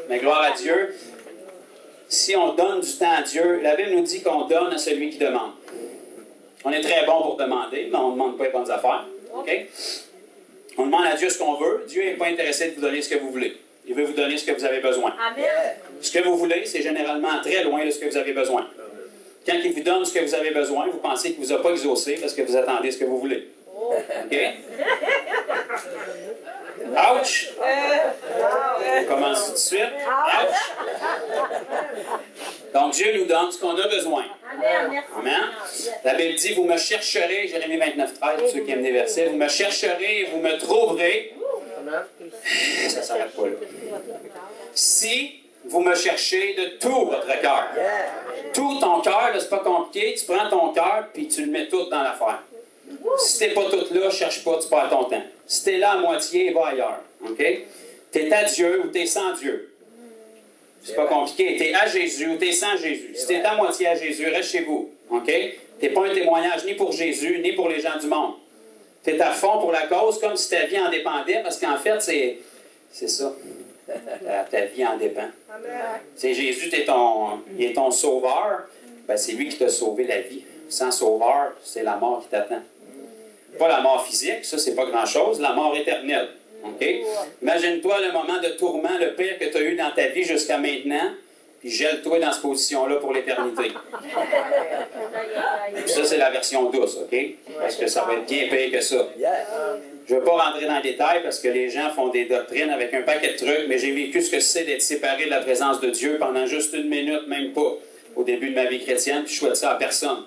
Mais gloire à Dieu. Si on donne du temps à Dieu, la Bible nous dit qu'on donne à celui qui demande. On est très bon pour demander, mais on ne demande pas les bonnes affaires. Okay? On demande à Dieu ce qu'on veut. Dieu n'est pas intéressé de vous donner ce que vous voulez. Il veut vous donner ce que vous avez besoin. Amen. Ce que vous voulez, c'est généralement très loin de ce que vous avez besoin. Quand il vous donne ce que vous avez besoin, vous pensez qu'il ne vous a pas exaucé parce que vous attendez ce que vous voulez. OK? Ouch! On commence tout de suite. Ouch! Donc, Dieu nous donne ce qu'on a besoin. Amen. La Bible dit, vous me chercherez, Jérémie 29, 13, pour ceux qui aiment des versets, vous me chercherez et vous me trouverez. Ça ne s'arrête pas là. Si vous me cherchez de tout votre cœur. Tout ton cœur, c'est pas compliqué. Tu prends ton cœur puis tu le mets tout dans l'affaire. Si tu n'es pas tout là, cherche pas, tu perds ton temps. Si tu es là à moitié, va ailleurs. Okay? Tu es à Dieu ou tu es sans Dieu. C'est pas compliqué. Tu es à Jésus ou tu es sans Jésus. Si tu es à moitié à Jésus, reste chez vous. Okay? Tu n'es pas un témoignage ni pour Jésus, ni pour les gens du monde. Tu es à fond pour la cause, comme si ta vie en dépendait, parce qu'en fait, c'est ça. Ta vie en dépend. C'est Jésus, il est ton sauveur. Ben, c'est lui qui t'a sauvé la vie. Sans sauveur, c'est la mort qui t'attend. Pas la mort physique, ça, c'est pas grand-chose. La mort éternelle. Okay? Imagine-toi le moment de tourment, le pire que tu as eu dans ta vie jusqu'à maintenant, puis gèle-toi dans cette position-là pour l'éternité. Ça, c'est la version douce, OK? Parce que ça va être bien pire que ça. Je ne veux pas rentrer dans les détails parce que les gens font des doctrines avec un paquet de trucs, mais j'ai vécu ce que c'est d'être séparé de la présence de Dieu pendant juste 1 minute, même pas, au début de ma vie chrétienne, puis je souhaite ça à personne.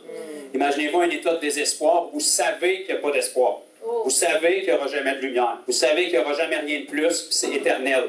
Imaginez-vous un état de désespoir. Vous savez qu'il n'y a pas d'espoir. Vous savez qu'il n'y aura jamais de lumière. Vous savez qu'il n'y aura jamais rien de plus, puis c'est éternel.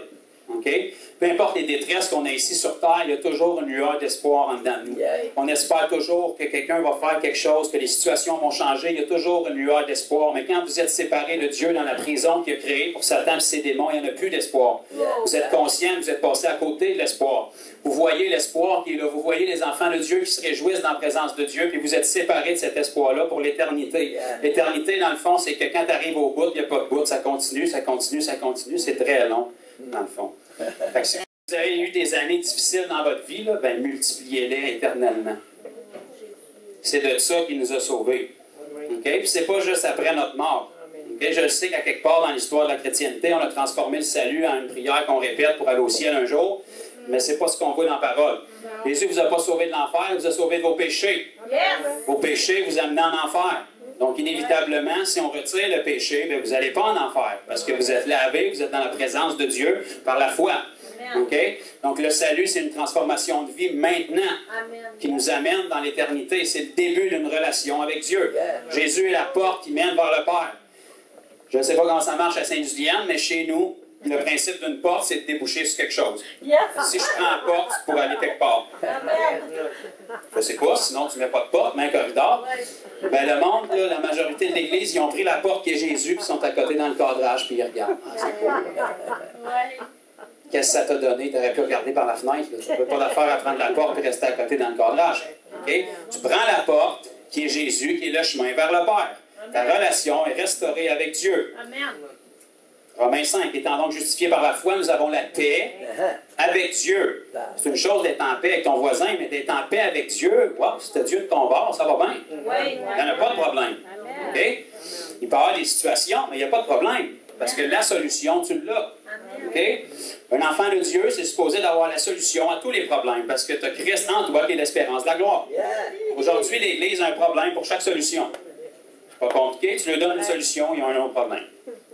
Okay? Peu importe les détresses qu'on a ici sur Terre, il y a toujours une lueur d'espoir en dedans de nous. On espère toujours que quelqu'un va faire quelque chose, que les situations vont changer. Il y a toujours une lueur d'espoir. Mais quand vous êtes séparés de Dieu dans la prison qu'il a créée pour Satan et ses démons, il n'y en a plus d'espoir. Vous êtes conscient, vous êtes passé à côté de l'espoir. Vous voyez l'espoir qui est là. Vous voyez les enfants de Dieu qui se réjouissent dans la présence de Dieu, puis vous êtes séparés de cet espoir-là pour l'éternité. L'éternité, dans le fond, c'est que quand tu arrives au bout, il n'y a pas de bout. Ça continue, ça continue, ça continue. C'est très long, dans le fond. Fait que si vous avez eu des années difficiles dans votre vie, là, ben, multipliez-les éternellement. C'est de ça qu'il nous a sauvés. Okay? Puis c'est pas juste après notre mort. Okay? Je le sais qu'à quelque part dans l'histoire de la chrétienté, on a transformé le salut en une prière qu'on répète pour aller au ciel un jour, mais c'est pas ce qu'on voit dans la parole. Jésus ne vous a pas sauvé de l'enfer, il vous a sauvé de vos péchés. Vos péchés vous amènent en enfer. Donc, inévitablement, si on retire le péché, bien, vous n'allez pas en enfer, parce que vous êtes lavé, vous êtes dans la présence de Dieu par la foi. Okay? Donc, le salut, c'est une transformation de vie maintenant qui nous amène dans l'éternité. C'est le début d'une relation avec Dieu. Jésus est la porte qui mène vers le Père. Je ne sais pas comment ça marche à Saint-Julian, mais chez nous, Le principe d'une porte, c'est de déboucher sur quelque chose. Yes. Si je prends la porte, c'est pour aller quelque part. Amen. Je sais pas, sinon tu mets pas de porte, mais un corridor. Ben, le monde, là, la majorité de l'Église, ils ont pris la porte qui est Jésus, puis ils sont à côté dans le cadrage, puis ils regardent. Ah, c'est cool. Ouais. Qu'est-ce que ça t'a donné? Tu aurais pu regarder par la fenêtre. Tu ne peux pas l'affaire à prendre la porte et rester à côté dans le cadrage. Okay? Tu prends la porte, qui est Jésus, qui est le chemin vers le Père. Ta relation est restaurée avec Dieu. Amen. Romains 5, étant donc justifiés par la foi, nous avons la paix avec Dieu. C'est une chose d'être en paix avec ton voisin, mais d'être en paix avec Dieu, wow, si tu as Dieu de ton bord, ça va bien. Oui. Il n'y en a pas de problème. Okay? Il peut y avoir des situations, mais il n'y a pas de problème. Parce que la solution, tu l'as. Okay? Un enfant de Dieu, c'est supposé d'avoir la solution à tous les problèmes, parce que tu as Christ en toi qui est l'espérance de la gloire. Aujourd'hui, l'Église a un problème pour chaque solution. C'est pas compliqué, tu lui donnes une solution, il y a un autre problème.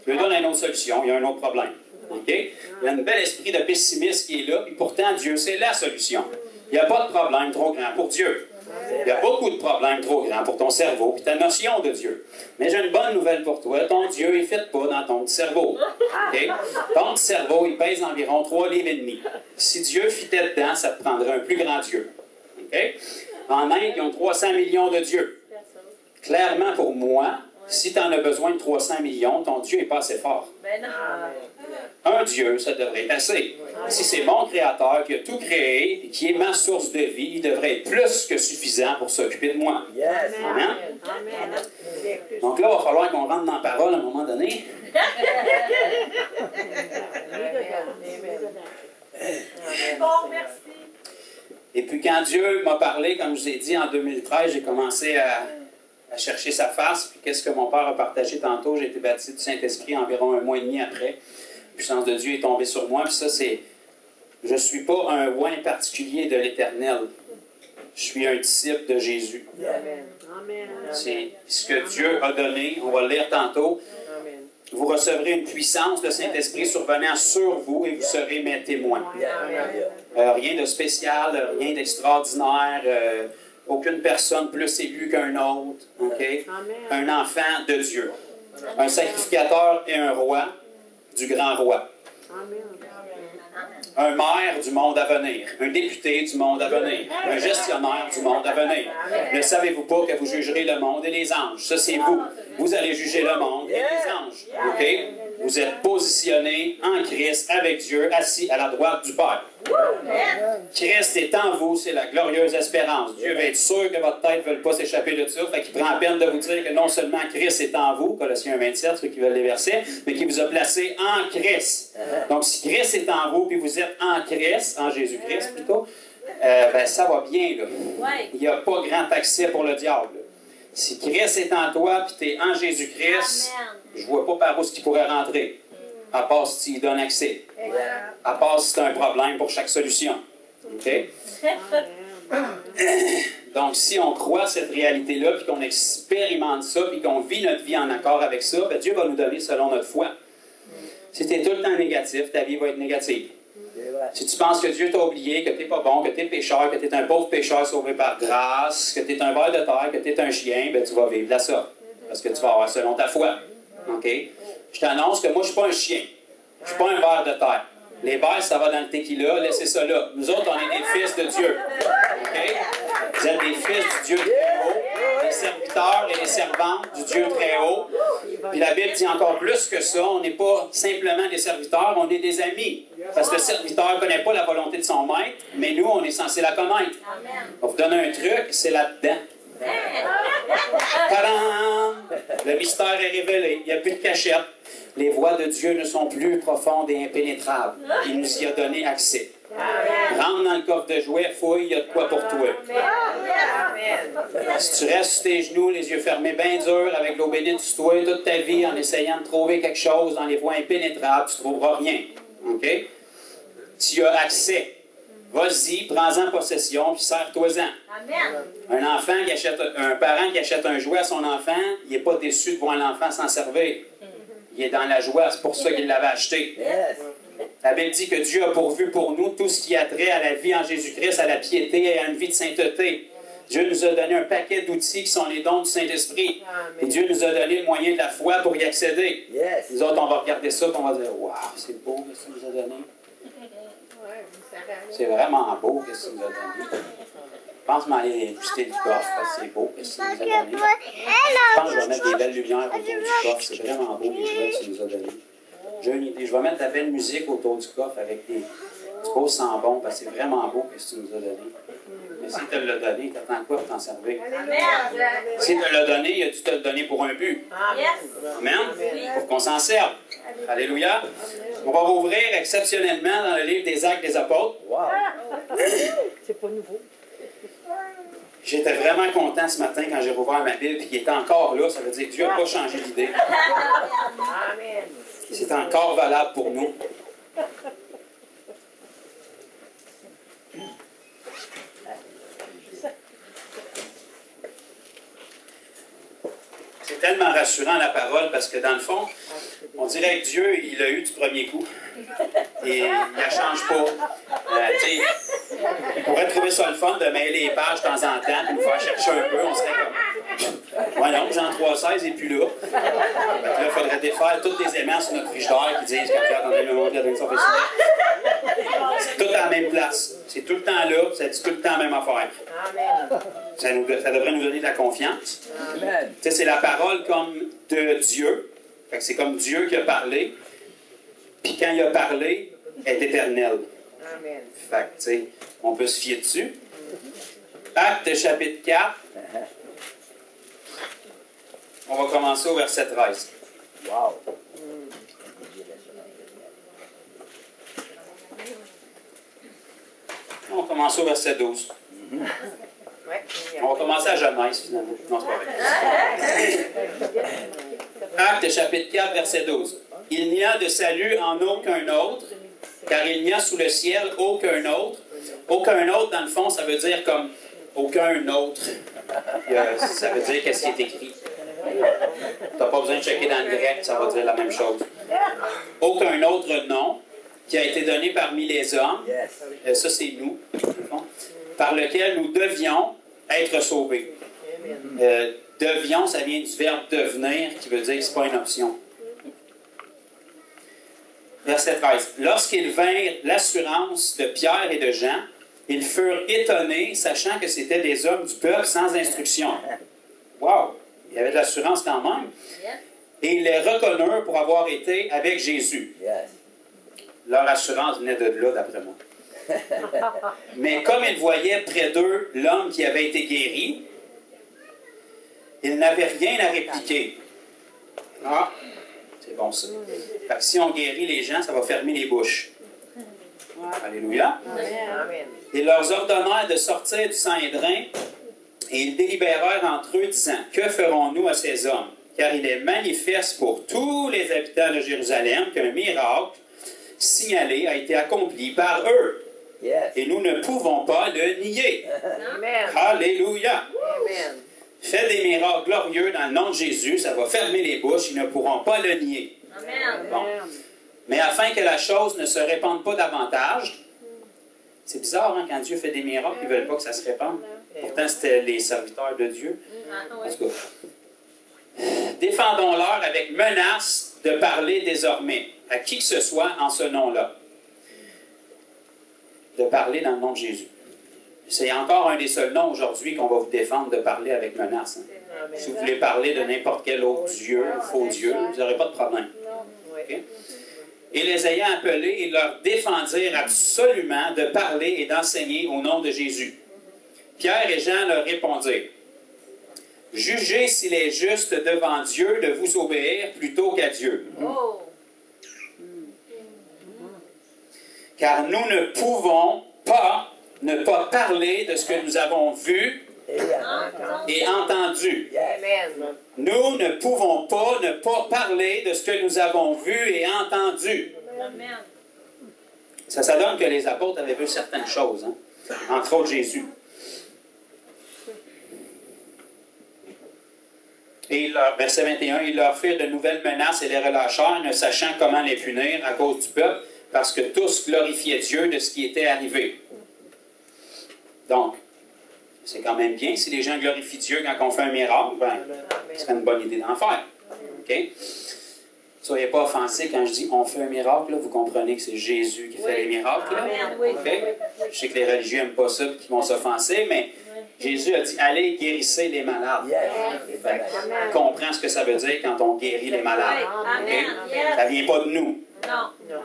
Tu lui donnes une autre solution, il y a un autre problème. Okay? Il y a un bel esprit de pessimisme qui est là, puis pourtant, Dieu, c'est la solution. Il n'y a pas de problème trop grand pour Dieu. Il y a beaucoup de problèmes trop grands pour ton cerveau et ta notion de Dieu. Mais j'ai une bonne nouvelle pour toi. Ton Dieu, il ne fit pas dans ton petit cerveau. Okay? Ton petit cerveau, il pèse environ 3,5 livres. Si Dieu fitait dedans, ça te prendrait un plus grand Dieu. Okay? En Inde, ils ont 300 millions de dieux. Clairement, pour moi, si tu en as besoin de 300 millions, ton Dieu n'est pas assez fort. Ben non. Un Dieu, ça devrait être assez. Si c'est mon Créateur qui a tout créé et qui est ma source de vie, il devrait être plus que suffisant pour s'occuper de moi. Amen. Donc là, il va falloir qu'on rentre dans la parole à un moment donné. Bon, merci. Et puis quand Dieu m'a parlé, comme je vous ai dit, en 2013, j'ai commencé à chercher sa face. Puis qu'est-ce que mon père a partagé tantôt? J'ai été baptisé du Saint-Esprit environ 1 mois et demi après. La puissance de Dieu est tombée sur moi. Puis ça, c'est... Je ne suis pas un oint particulier de l'Éternel. Je suis un disciple de Jésus. C'est ce que Dieu a donné. On va le lire tantôt. Vous recevrez une puissance, le Saint-Esprit survenant sur vous et vous serez mes témoins. Rien de spécial, rien d'extraordinaire. Aucune personne plus élue qu'un autre. Okay? Un enfant de Dieu. Un sacrificateur et un roi du grand roi. Un maire du monde à venir. Un député du monde à venir. Un gestionnaire du monde à venir. Ne savez-vous pas que vous jugerez le monde et les anges? Ça, c'est vous. Vous allez juger le monde et les anges. Okay? Vous êtes positionnés en Christ avec Dieu, assis à la droite du Père. Christ est en vous, c'est la glorieuse espérance. Dieu va être sûr que votre tête ne veut pas s'échapper de ça. Fait qu'il prend la peine de vous dire que non seulement Christ est en vous, Colossiens 1,27, ceux qui veulent les versets, mais qu'il vous a placé en Christ. Donc, si Christ est en vous, puis vous êtes en Christ, en Jésus-Christ plutôt, ben, ça va bien. Là. Il n'y a pas grand accès pour le diable. Si Christ est en toi, puis tu es en Jésus-Christ, je ne vois pas par où ce qui pourrait rentrer. À part si tu y donnes accès. À part si c'est un problème pour chaque solution. OK? Donc, si on croit cette réalité-là, puis qu'on expérimente ça, puis qu'on vit notre vie en accord avec ça, bien, Dieu va nous donner selon notre foi. Si tu es tout le temps négatif, ta vie va être négative. Si tu penses que Dieu t'a oublié, que tu n'es pas bon, que tu es pécheur, que tu es un pauvre pécheur sauvé par grâce, que tu es un ver de terre, que tu es un chien, bien, tu vas vivre de ça. Parce que tu vas avoir selon ta foi. OK? Je t'annonce que moi, je ne suis pas un chien. Je ne suis pas un ver de terre. Les vers, ça va dans le tequila, laissez ça là. Nous autres, on est des fils de Dieu. OK? Vous êtes des fils du Dieu très haut, des serviteurs et des servantes du Dieu très haut. Puis la Bible dit encore plus que ça. On n'est pas simplement des serviteurs, on est des amis. Parce que le serviteur ne connaît pas la volonté de son maître, mais nous, on est censé la connaître. On vous donne un truc, c'est là-dedans. Tadam! Le mystère est révélé. Il n'y a plus de cachette. Les voies de Dieu ne sont plus profondes et impénétrables. Il nous y a donné accès. Rentre dans le coffre de jouets, fouille, il y a de quoi pour toi. Si tu restes sur tes genoux, les yeux fermés, bien durs, avec l'eau bénite sur toi, toute ta vie, en essayant de trouver quelque chose dans les voies impénétrables, tu ne trouveras rien. OK? Tu as accès. Vas-y, prends-en possession, puis serre-toi-en. Un parent qui achète un jouet à son enfant, il n'est pas déçu de voir l'enfant s'en servir. Il est dans la joie, c'est pour ça qu'il l'avait acheté. La Bible dit que Dieu a pourvu pour nous tout ce qui a trait à la vie en Jésus-Christ, à la piété et à une vie de sainteté. Dieu nous a donné un paquet d'outils qui sont les dons du Saint-Esprit. Et Dieu nous a donné le moyen de la foi pour y accéder. Nous autres, on va regarder ça et on va dire « Wow, c'est beau, ce qu'il nous a donné? C'est vraiment beau, qu'est-ce qu'il nous a donné. Je pense m'aller visiter le coffre, parce que c'est beau, qu'est-ce qu'il nous a donné. Je pense que je vais mettre des belles lumières autour du coffre. C'est vraiment beau, les jouets qu'il nous a donnés. J'ai une idée. Je vais mettre de la belle musique autour du coffre avec du beau sang bon, parce que c'est vraiment beau, qu'est-ce que tu nous as donné. Mais si tu te l'as donné, t'attends quoi pour t'en servir? Si tu te l'as donné, il a dû te le donner pour un but. Amen. Pour qu'on s'en serve. Alléluia. On va rouvrir exceptionnellement dans le livre des Actes des Apôtres. Wow. C'est pas nouveau. J'étais vraiment content ce matin quand j'ai rouvert ma Bible et qu'il était encore là. Ça veut dire que Dieu n'a pas changé d'idée. Amen. C'est encore valable pour nous. C'est tellement rassurant la parole parce que dans le fond, on dirait que Dieu, il l'a eu du premier coup. Et il ne la change pas. Il pourrait trouver ça le fun de mêler les pages de temps en temps et nous faire chercher un peu. On serait comme. Voyons, Jean 3,16 n'est plus là. Donc là, il faudrait défaire tous les aimants sur notre frigidaire qui disent quand regarde dans le monde de la direction personnelle. C'est tout à la même place. C'est tout le temps là, c'est tout le temps la même affaire. Amen. Ça devrait nous donner de la confiance. Amen. C'est la parole comme de Dieu. C'est comme Dieu qui a parlé. Puis quand il a parlé, elle est éternelle. Amen. Fait que, tu sais, on peut se fier dessus. Acte chapitre 4. On va commencer au verset 13. Wow. On va commencer au verset 12. On va commencer à Genèse, finalement. Non, c'est pas vrai. Acte chapitre 4, verset 12. Il n'y a de salut en aucun autre, car il n'y a sous le ciel aucun autre. Aucun autre, dans le fond, ça veut dire comme aucun autre. Ça veut dire qu'est-ce qui est écrit. Tu n'as pas besoin de checker dans le grec, ça va dire la même chose. Aucun autre nom qui a été donné parmi les hommes, ça c'est nous, par lequel nous devions être sauvés. Devions, ça vient du verbe devenir, qui veut dire que ce n'est pas une option. Verset 13. Lorsqu'ils vinrent l'assurance de Pierre et de Jean, ils furent étonnés, sachant que c'étaient des hommes du peuple sans instruction. Wow! Il y avait de l'assurance quand même. Et ils les reconnurent pour avoir été avec Jésus. Leur assurance venait de là, d'après moi. Mais comme ils voyaient près d'eux l'homme qui avait été guéri, ils n'avaient rien à répliquer. Ah, c'est bon ça. Fait que si on guérit les gens, ça va fermer les bouches. Alléluia. Amen. Ils leur ordonnèrent de sortir du Sanhédrin et ils délibérèrent entre eux, disant, que ferons-nous à ces hommes? Car il est manifeste pour tous les habitants de Jérusalem qu'un miracle signalé a été accompli par eux. Et nous ne pouvons pas le nier. Amen. Alléluia. Amen. Faites des miracles glorieux dans le nom de Jésus, ça va fermer les bouches, ils ne pourront pas le nier. Amen. Bon. Mais afin que la chose ne se répande pas davantage, c'est bizarre, hein, quand Dieu fait des miracles, ils ne veulent pas que ça se répande. Pourtant, c'était les serviteurs de Dieu. En tout cas, défendons-leur avec menace de parler désormais à qui que ce soit en ce nom-là. De parler dans le nom de Jésus. C'est encore un des seuls noms aujourd'hui qu'on va vous défendre de parler avec menace. Hein. Si vous voulez parler de n'importe quel autre Dieu, faux Dieu, vous n'aurez pas de problème. Okay? Et les ayant appelés, ils leur défendirent absolument de parler et d'enseigner au nom de Jésus. Pierre et Jean leur répondirent, « Jugez s'il est juste devant Dieu de vous obéir plutôt qu'à Dieu. Car nous ne pouvons pas ne pas parler de ce que nous avons vu et entendu. Amen. Nous ne pouvons pas ne pas parler de ce que nous avons vu et entendu. » Amen. Ça donne que les apôtres avaient vu certaines choses, hein? Entre autres Jésus. Et verset 21, ils leur firent de nouvelles menaces et les relâchèrent, ne sachant comment les punir à cause du peuple, parce que tous glorifiaient Dieu de ce qui était arrivé. Donc, c'est quand même bien si les gens glorifient Dieu quand on fait un miracle, ben, c'est une bonne idée d'en faire. OK? Soyez pas offensés quand je dis on fait un miracle, là, vous comprenez que c'est Jésus qui fait les miracles. Là. Okay? Je sais que les religieux n'aiment pas ça et qu'ils vont s'offenser, mais Jésus a dit allez guérissez les malades. Fait, on comprend ce que ça veut dire quand on guérit les malades. Okay? Ça ne vient pas de nous.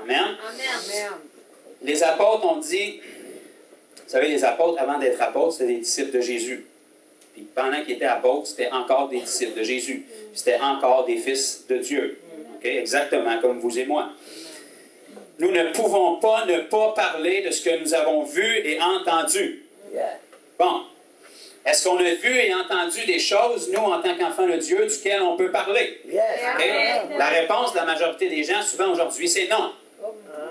Amen. Les apôtres ont dit, vous savez, les apôtres, avant d'être apôtres, c'était des disciples de Jésus. Puis pendant qu'ils étaient apôtres, c'était encore des disciples de Jésus. C'était encore des fils de Dieu. Okay? Exactement comme vous et moi. Nous ne pouvons pas ne pas parler de ce que nous avons vu et entendu. Bon. Est-ce qu'on a vu et entendu des choses, nous, en tant qu'enfants de Dieu, duquel on peut parler? Okay? La réponse de la majorité des gens, souvent aujourd'hui, c'est non.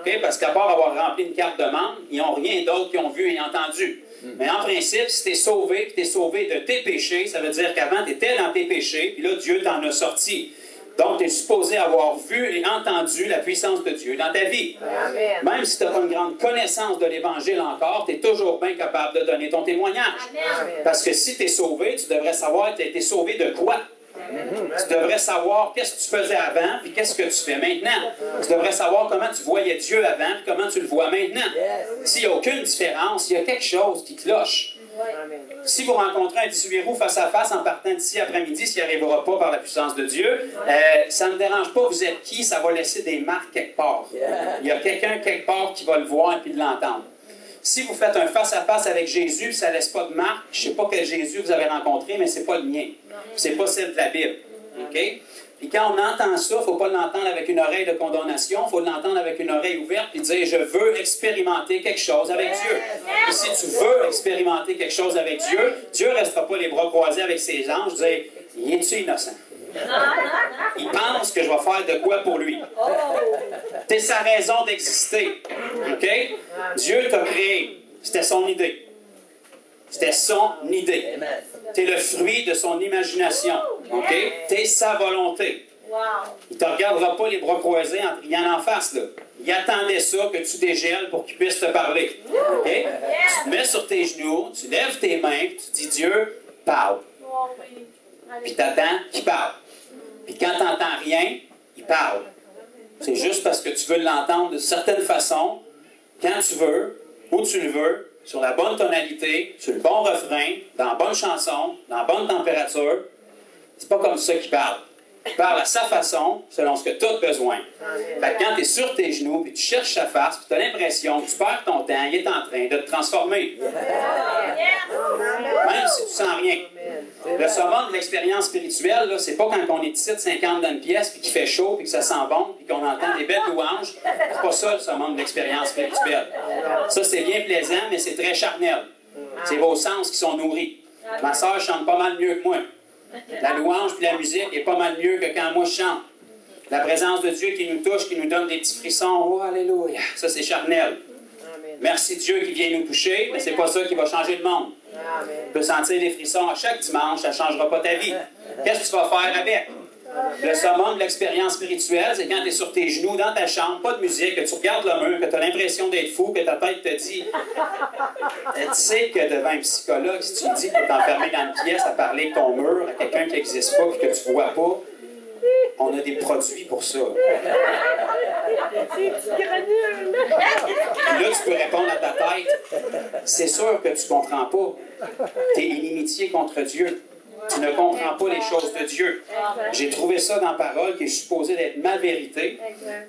Okay? Parce qu'à part avoir rempli une carte de membre, ils n'ont rien d'autre qu'ils ont vu et entendu. Mais en principe, si tu es sauvé, puis tu es sauvé de tes péchés, ça veut dire qu'avant, tu étais dans tes péchés, puis là, Dieu t'en a sorti. Donc, tu es supposé avoir vu et entendu la puissance de Dieu dans ta vie. Amen. Même si tu n'as pas une grande connaissance de l'Évangile encore, tu es toujours bien capable de donner ton témoignage. Amen. Parce que si tu es sauvé, tu devrais savoir tu as été sauvé de quoi. Tu devrais savoir qu'est-ce que tu faisais avant, puis qu'est-ce que tu fais maintenant. Tu devrais savoir comment tu voyais Dieu avant, puis comment tu le vois maintenant. S'il n'y a aucune différence, il y a quelque chose qui cloche. Amen. Si vous rencontrez un 18 roues face à face en partant d'ici après-midi, s'il n'y arrivera pas par la puissance de Dieu, ça ne me dérange pas, vous êtes qui, ça va laisser des marques quelque part. Il y a quelqu'un quelque part qui va le voir et l'entendre. Si vous faites un face-à-face avec Jésus, ça ne laisse pas de marque, je ne sais pas quel Jésus vous avez rencontré, mais ce n'est pas le mien. Ce n'est pas celle de la Bible. OK? Puis quand on entend ça, il ne faut pas l'entendre avec une oreille de condamnation, il faut l'entendre avec une oreille ouverte et dire « Je veux expérimenter quelque chose avec Dieu ». Et si tu veux expérimenter quelque chose avec Dieu, Dieu ne restera pas les bras croisés avec ses anges, dire « Il est-tu innocent? Il pense que je vais faire de quoi pour lui. » C'est sa raison d'exister. OK? Dieu t'a créé. C'était son idée. C'était son idée. Tu es le fruit de son imagination. OK? Tu es sa volonté. Il ne te regardera pas les bras croisés en criant en face. Là. Il attendait ça, que tu dégèles pour qu'il puisse te parler. OK? Tu te mets sur tes genoux, tu lèves tes mains, puis tu dis Dieu, parle. Puis tu attends qu'il parle. Puis quand tu n'entends rien, il parle. C'est juste parce que tu veux l'entendre de certaines façons, quand tu veux, où tu le veux, sur la bonne tonalité, sur le bon refrain, dans la bonne chanson, dans la bonne température. C'est pas comme ça qu'il parle. Il parle à sa façon, selon ce que tu as besoin. Fait que quand tu es sur tes genoux, puis tu cherches sa face, puis tu as l'impression que tu perds ton temps, il est en train de te transformer. Même si tu sens rien. Le summum de l'expérience spirituelle, c'est pas quand on est ici de 50 dans une pièce, puis qu'il fait chaud, puis que ça sent bon, puis qu'on entend des belles louanges. C'est pas ça le summum de l'expérience spirituelle. Ça, c'est bien plaisant, mais c'est très charnel. C'est vos sens qui sont nourris. Ma soeur chante pas mal mieux que moi. La louange puis la musique est pas mal mieux que quand moi je chante. La présence de Dieu qui nous touche, qui nous donne des petits frissons. Oh, alléluia. Ça, c'est charnel. Merci Dieu qui vient nous toucher, mais c'est pas ça qui va changer le monde. Tu peux sentir des frissons à chaque dimanche, ça ne changera pas ta vie. Qu'est-ce que tu vas faire avec? Le summum de l'expérience spirituelle, c'est quand tu es sur tes genoux, dans ta chambre, pas de musique, que tu regardes le mur, que tu as l'impression d'être fou, que ta tête te dit... Tu sais que devant un psychologue, si tu lui dis que tu es enfermé dans une pièce à parler avec ton mur, à quelqu'un qui n'existe pas et que tu ne vois pas, on a des produits pour ça. Puis là, tu peux répondre à ta tête, c'est sûr que tu ne comprends pas. Tu es inimitié contre Dieu. Tu ne comprends pas les choses de Dieu. J'ai trouvé ça dans la parole qui est supposée d'être ma vérité.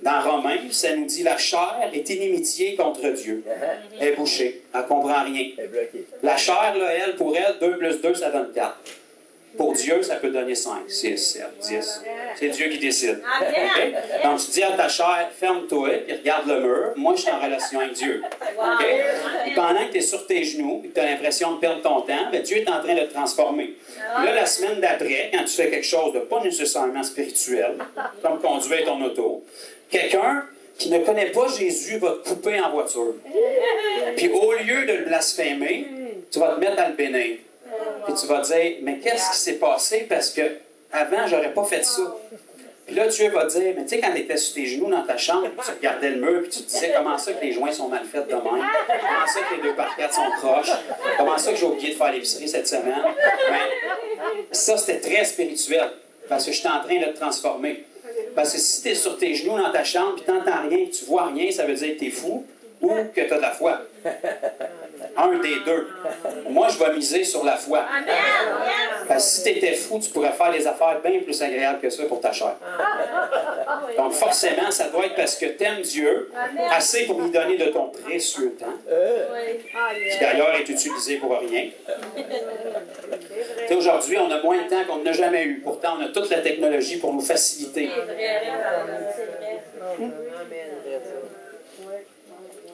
Dans Romains, ça nous dit la chair est inimitié contre Dieu. Elle est bouchée. Elle ne comprend rien. La chair, là, elle, pour elle, 2 plus 2, ça donne 4. Pour Dieu, ça peut donner 5, 6, 7, 10. C'est Dieu qui décide. Okay? Donc, tu dis à ta chair, ferme-toi, puis regarde le mur. Moi, je suis en relation avec Dieu. Okay? Et pendant que tu es sur tes genoux, et que tu as l'impression de perdre ton temps, bien, Dieu est en train de te transformer. Puis là, la semaine d'après, quand tu fais quelque chose de pas nécessairement spirituel, comme conduire ton auto, quelqu'un qui ne connaît pas Jésus va te couper en voiture. Puis au lieu de le blasphémer, tu vas te mettre à le bénir. Puis tu vas dire, mais qu'est-ce qui s'est passé? Parce que avant, j'aurais pas fait ça. Puis là, Dieu va dire, mais tu sais, quand tu étais sur tes genoux dans ta chambre, tu regardais le mur, puis tu te disais, comment ça que les joints sont mal faits de même? Comment ça que les 2x4 sont croches? Comment ça que j'ai oublié de faire l'épicerie cette semaine? Ben, ça, c'était très spirituel, parce que j'étais en train de te transformer. Parce que si tu es sur tes genoux dans ta chambre et tu n'entends rien, tu vois rien, ça veut dire que tu es fou ou que tu as de la foi. Un des deux. Moi, je vais miser sur la foi. Parce que si tu étais fou, tu pourrais faire des affaires bien plus agréables que ça pour ta chair. Donc, forcément, ça doit être parce que tu aimes Dieu assez pour lui donner de ton précieux temps, qui d'ailleurs est utilisé pour rien. Aujourd'hui, on a moins de temps qu'on n'a jamais eu. Pourtant, on a toute la technologie pour nous faciliter.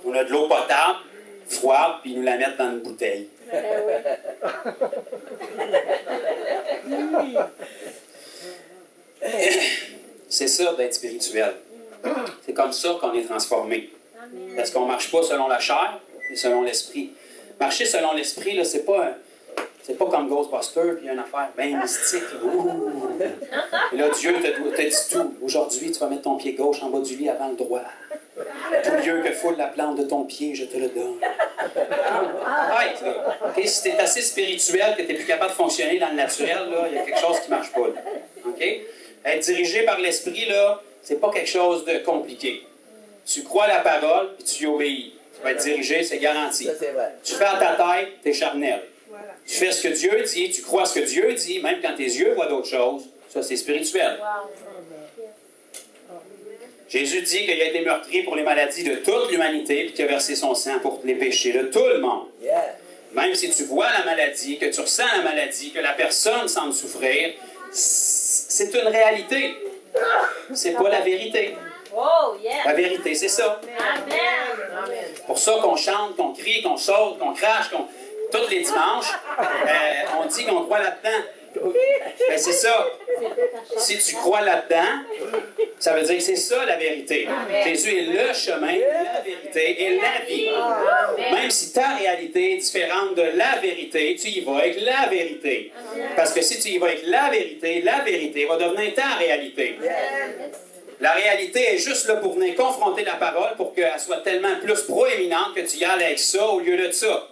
On a de l'eau potable, froide, puis ils nous la mettent dans une bouteille. C'est ça d'être spirituel. C'est comme ça qu'on est transformé. Parce qu'on ne marche pas selon la chair, mais selon l'esprit. Marcher selon l'esprit, là, c'est pas comme Ghostbusters, puis une affaire bien mystique. Et là, Dieu t'a dit tout. Aujourd'hui, tu vas mettre ton pied gauche en bas du lit avant le droit. Tout lieu que foule la plante de ton pied, je te le donne. Arrête, là. Okay? Si tu es assez spirituel que tu n'es plus capable de fonctionner dans le naturel, il y a quelque chose qui ne marche pas. Là. Okay? Être dirigé par l'esprit, là, c'est pas quelque chose de compliqué. Tu crois la parole, puis tu y obéis. Tu vas être dirigé, c'est garanti. Ça, c'est vrai. Tu fais à ta tête, tu es charnel. Voilà. Tu fais ce que Dieu dit, tu crois ce que Dieu dit, même quand tes yeux voient d'autres choses. Ça, c'est spirituel. Wow. Jésus dit qu'il a été meurtri pour les maladies de toute l'humanité, puis qu'il a versé son sang pour les péchés de tout le monde. Yeah. Même si tu vois la maladie, que tu ressens la maladie, que la personne semble souffrir, c'est une réalité. C'est pas la vérité. Oh, yeah. La vérité, c'est ça. Amen. Pour ça qu'on chante, qu'on crie, qu'on saute, qu'on crache, tous les dimanches, on dit qu'on croit là-dedans. Ben, c'est ça. Si tu crois là-dedans, ça veut dire que c'est ça la vérité. Jésus est le chemin, la vérité et la vie. Même si ta réalité est différente de la vérité, tu y vas avec la vérité. Parce que si tu y vas avec la vérité va devenir ta réalité. La réalité est juste là pour venir confronter la parole pour qu'elle soit tellement plus proéminente que tu y ailles avec ça au lieu de ça.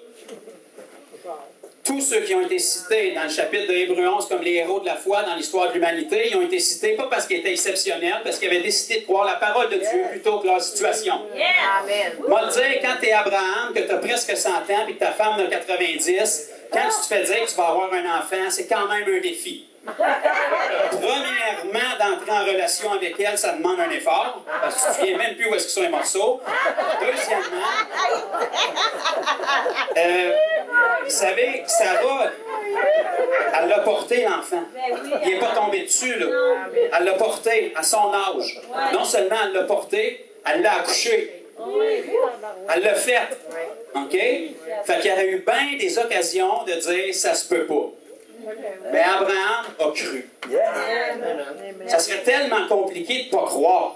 Tous ceux qui ont été cités dans le chapitre de Hébreux 11 comme les héros de la foi dans l'histoire de l'humanité, ils ont été cités pas parce qu'ils étaient exceptionnels, parce qu'ils avaient décidé de croire la parole de Dieu plutôt que leur situation. Amen. Moi, te dire, quand tu es Abraham, que tu as presque 100 ans et que ta femme en a 90, quand tu te fais dire que tu vas avoir un enfant, c'est quand même un défi. Premièrement, d'entrer en relation avec elle, ça demande un effort, parce que tu ne te souviens même plus où est-ce qu'ils sont les morceaux. Deuxièmement, vous savez, Sarah, elle l'a porté, l'enfant. Il n'est pas tombé dessus, là. Elle l'a porté à son âge. Non seulement elle l'a porté, elle l'a accouché. Elle l'a fait. OK? Fait qu'il y aurait eu bien des occasions de dire « ça se peut pas ». Mais Abraham a cru. Ça serait tellement compliqué de ne pas croire.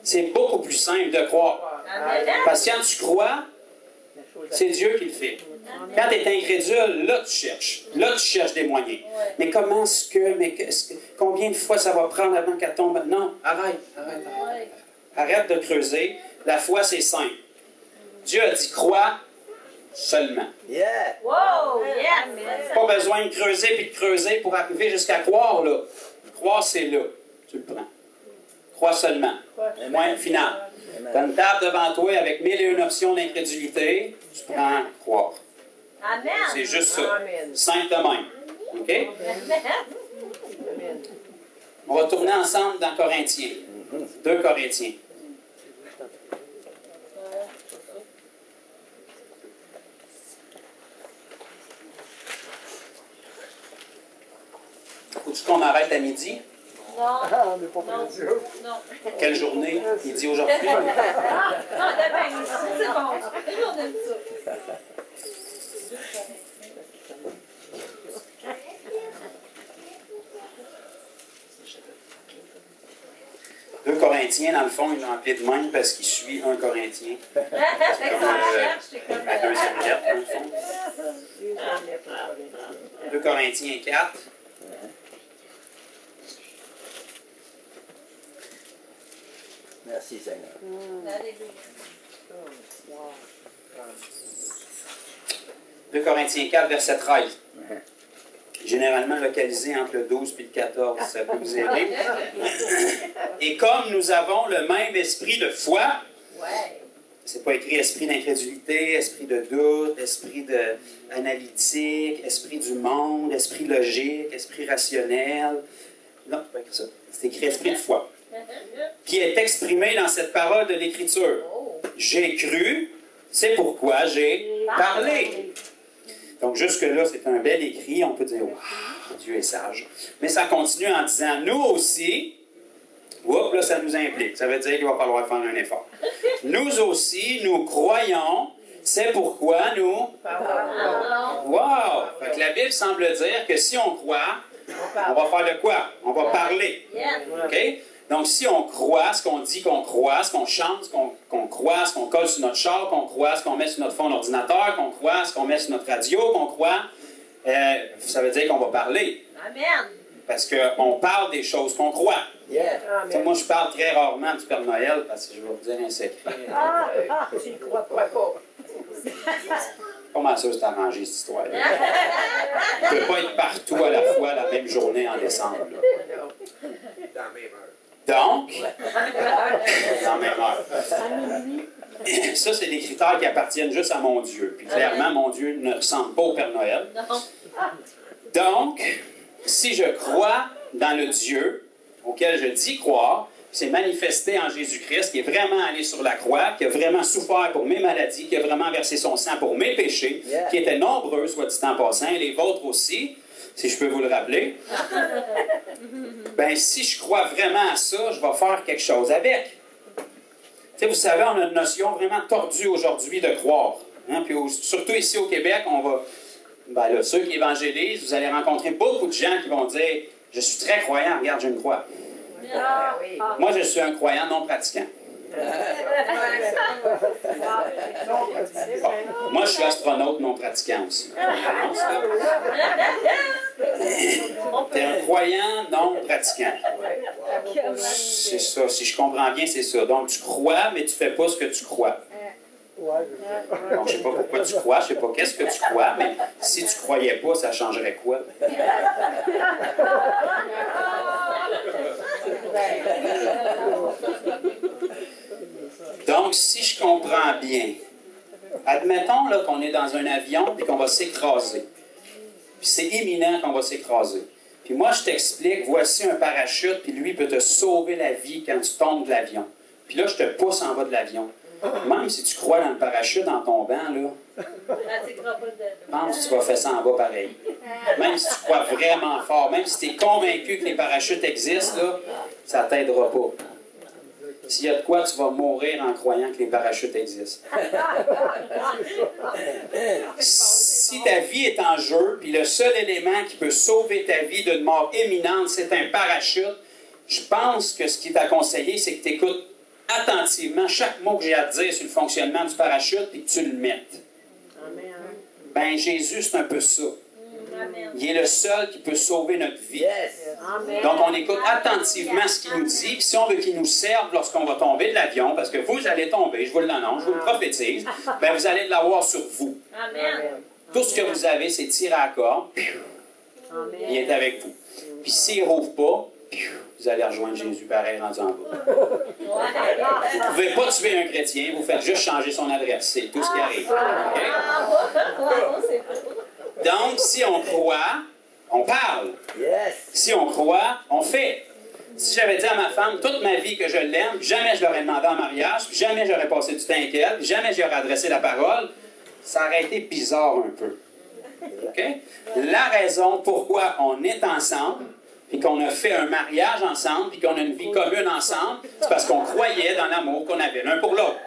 C'est beaucoup plus simple de croire. Parce que quand tu crois, c'est Dieu qui le fait. Quand tu es incrédule, là tu cherches. Là tu cherches des moyens. Mais comment est-ce que... combien de fois ça va prendre avant qu'elle tombe? Non, arrête. Arrête de creuser. La foi, c'est simple. Dieu a dit crois seulement. Yeah. Wow, yeah. Pas besoin de creuser puis de creuser pour arriver jusqu'à croire, là. Croire, c'est là. Tu le prends. Crois seulement. Point final. Tu as une table devant toi avec 1001 options d'incrédulité. Tu prends croire. Amen. C'est juste ça. Amen. Simple de même. OK? Amen. On va tourner ensemble dans Corinthiens. 2 Corinthiens. Faut-tu qu'on arrête à midi? Non. Ah, on n'est pas prêt. Non. Quelle journée? Midi aujourd'hui? Non, demain, c'est bon. On aime ça. 2 Corinthiens, dans le fond, il l'a appelé de même parce qu'il suit 1 Corinthien. C'est comme la deuxième lettre, dans le fond. 2 Corinthiens 4. Merci Seigneur. 2 Corinthiens 4, verset 13. généralement localisé entre le 12 et le 14, ça peut vous aider. Et comme nous avons le même esprit de foi, c'est pas écrit esprit d'incrédulité, esprit de doute, esprit analytique, esprit du monde, esprit logique, esprit rationnel. Non, c'est pas écrit ça. C'est écrit esprit de foi, qui est exprimé dans cette parole de l'Écriture. J'ai cru, c'est pourquoi j'ai parlé. Donc jusque-là, c'est un bel écrit. On peut dire, wow, Dieu est sage. Mais ça continue en disant, nous aussi, oups, là, ça nous implique. Ça veut dire qu'il va falloir faire un effort. Nous aussi, nous croyons, c'est pourquoi nous... Wow! Fait que la Bible semble dire que si on croit, on va faire de quoi? On va parler. OK? Donc, si on croit ce qu'on dit qu'on croit, ce qu'on chante, ce qu'on croit, ce qu'on colle sur notre char, qu'on croit, ce qu'on met sur notre fond d'ordinateur, qu'on croit, ce qu'on met sur notre radio, qu'on croit, ça veut dire qu'on va parler. Amen. Parce qu'on parle des choses qu'on croit. Moi, je parle très rarement du Père Noël parce que je vais vous dire un secret. Tu ne crois pas. Comment ça, c'est arrangé, cette histoire-là? On ne peut pas être partout à la fois la même journée en décembre. Donc, dans la même heure. Ça, c'est des critères qui appartiennent juste à mon Dieu. Puis clairement, mon Dieu ne ressemble pas au Père Noël. Donc, si je crois dans le Dieu auquel je dis croire, c'est manifesté en Jésus-Christ, qui est vraiment allé sur la croix, qui a vraiment souffert pour mes maladies, qui a vraiment versé son sang pour mes péchés, qui étaient nombreux, soit dit en passant, et les vôtres aussi, si je peux vous le rappeler. Ben, si je crois vraiment à ça, je vais faire quelque chose avec. Tu sais, vous savez, on a une notion vraiment tordue aujourd'hui de croire. Hein? Puis surtout ici au Québec, on va... Ben là, ceux qui évangélisent, vous allez rencontrer beaucoup de gens qui vont dire « Je suis très croyant, regarde, j'ai une croix. » Moi, je suis un croyant non pratiquant. Bon, moi, je suis astronaute non pratiquant aussi. T'es un croyant non pratiquant. C'est ça, si je comprends bien, c'est ça. Donc, tu crois, mais tu ne fais pas ce que tu crois. Donc, je ne sais pas pourquoi tu crois, je ne sais pas qu'est-ce que tu crois, mais si tu ne croyais pas, ça changerait quoi? Donc, si je comprends bien, admettons là, qu'on est dans un avion et qu'on va s'écraser. Puis c'est imminent qu'on va s'écraser. Puis moi, je t'explique, voici un parachute, puis lui peut te sauver la vie quand tu tombes de l'avion. Puis là, je te pousse en bas de l'avion. Même si tu crois dans le parachute en tombant, là, pense que tu vas faire ça en bas pareil. Même si tu crois vraiment fort, même si tu es convaincu que les parachutes existent, là, ça ne t'aidera pas. S'il y a de quoi, tu vas mourir en croyant que les parachutes existent. Si ta vie est en jeu, puis le seul élément qui peut sauver ta vie d'une mort imminente, c'est un parachute, je pense que ce qui est conseillé, c'est que tu écoutes attentivement chaque mot que j'ai à te dire sur le fonctionnement du parachute et que tu le mettes. Ben, Jésus, c'est un peu ça. Il est le seul qui peut sauver notre vie. Donc, on écoute attentivement ce qu'il nous dit. Puis si on veut qu'il nous serve lorsqu'on va tomber de l'avion, parce que vous allez tomber, je vous l'annonce, je vous le prophétise, ben vous allez l'avoir sur vous. Tout ce que vous avez, c'est tirer à la corde. Il est avec vous. Puis s'il ne rouvre pas, vous allez rejoindre Jésus pareil rendu en bas. Vous ne pouvez pas tuer un chrétien, vous faites juste changer son adresse. C'est tout ce qui arrive. Okay? Donc, si on croit, on parle. Si on croit, on fait. Si j'avais dit à ma femme toute ma vie que je l'aime, jamais je l'aurais demandé en mariage, jamais j'aurais passé du temps avec elle, jamais j'aurais adressé la parole, ça aurait été bizarre un peu. Okay? La raison pourquoi on est ensemble, puis qu'on a fait un mariage ensemble, puis qu'on a une vie commune ensemble, c'est parce qu'on croyait dans l'amour qu'on avait l'un pour l'autre.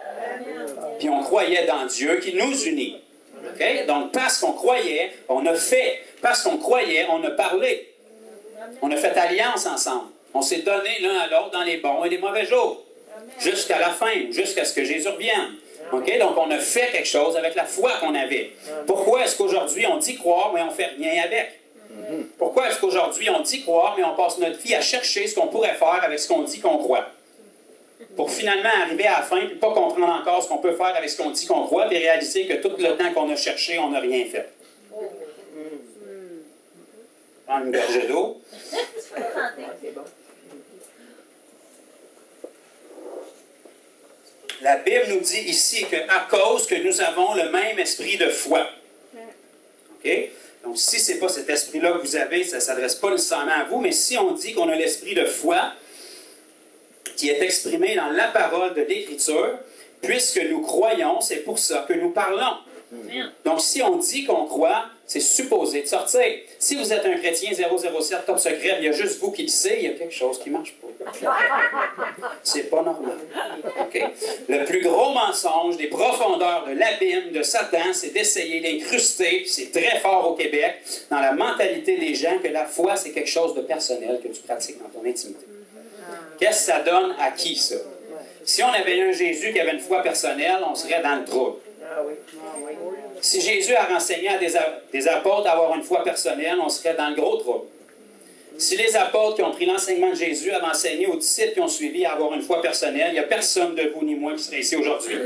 Puis on croyait dans Dieu qui nous unit. Okay? Donc, parce qu'on croyait, on a fait. Parce qu'on croyait, on a parlé. On a fait alliance ensemble. On s'est donné l'un à l'autre dans les bons et les mauvais jours. Jusqu'à la fin, jusqu'à ce que Jésus revienne. Okay? Donc, on a fait quelque chose avec la foi qu'on avait. Pourquoi est-ce qu'aujourd'hui, on dit croire, mais on ne fait rien avec? Pourquoi est-ce qu'aujourd'hui, on dit croire, mais on passe notre vie à chercher ce qu'on pourrait faire avec ce qu'on dit qu'on croit? Pour finalement arriver à la fin et pas comprendre encore ce qu'on peut faire avec ce qu'on dit qu'on croit, et réaliser que tout le temps qu'on a cherché, on n'a rien fait. Prendre une gorgée d'eau. La Bible nous dit ici qu'à cause que nous avons le même esprit de foi. OK? Donc, si ce n'est pas cet esprit-là que vous avez, ça ne s'adresse pas nécessairement à vous, mais si on dit qu'on a l'esprit de foi qui est exprimé dans la parole de l'Écriture, puisque nous croyons, c'est pour ça que nous parlons. Donc, si on dit qu'on croit, c'est supposé de sortir. Si vous êtes un chrétien 007 top secret, il y a juste vous qui le savez, il y a quelque chose qui ne marche pas. C'est pas normal. Okay? Le plus gros mensonge des profondeurs de l'abîme de Satan, c'est d'essayer d'incruster, c'est très fort au Québec, dans la mentalité des gens que la foi, c'est quelque chose de personnel que tu pratiques dans ton intimité. Qu'est-ce que ça donne à qui, ça? Si on avait un Jésus qui avait une foi personnelle, on serait dans le trouble. Si Jésus a renseigné à des apôtres à avoir une foi personnelle, on serait dans le gros trouble. Si les apôtres qui ont pris l'enseignement de Jésus avaient enseigné aux disciples qui ont suivi à avoir une foi personnelle, il n'y a personne de vous ni moi qui serait ici aujourd'hui.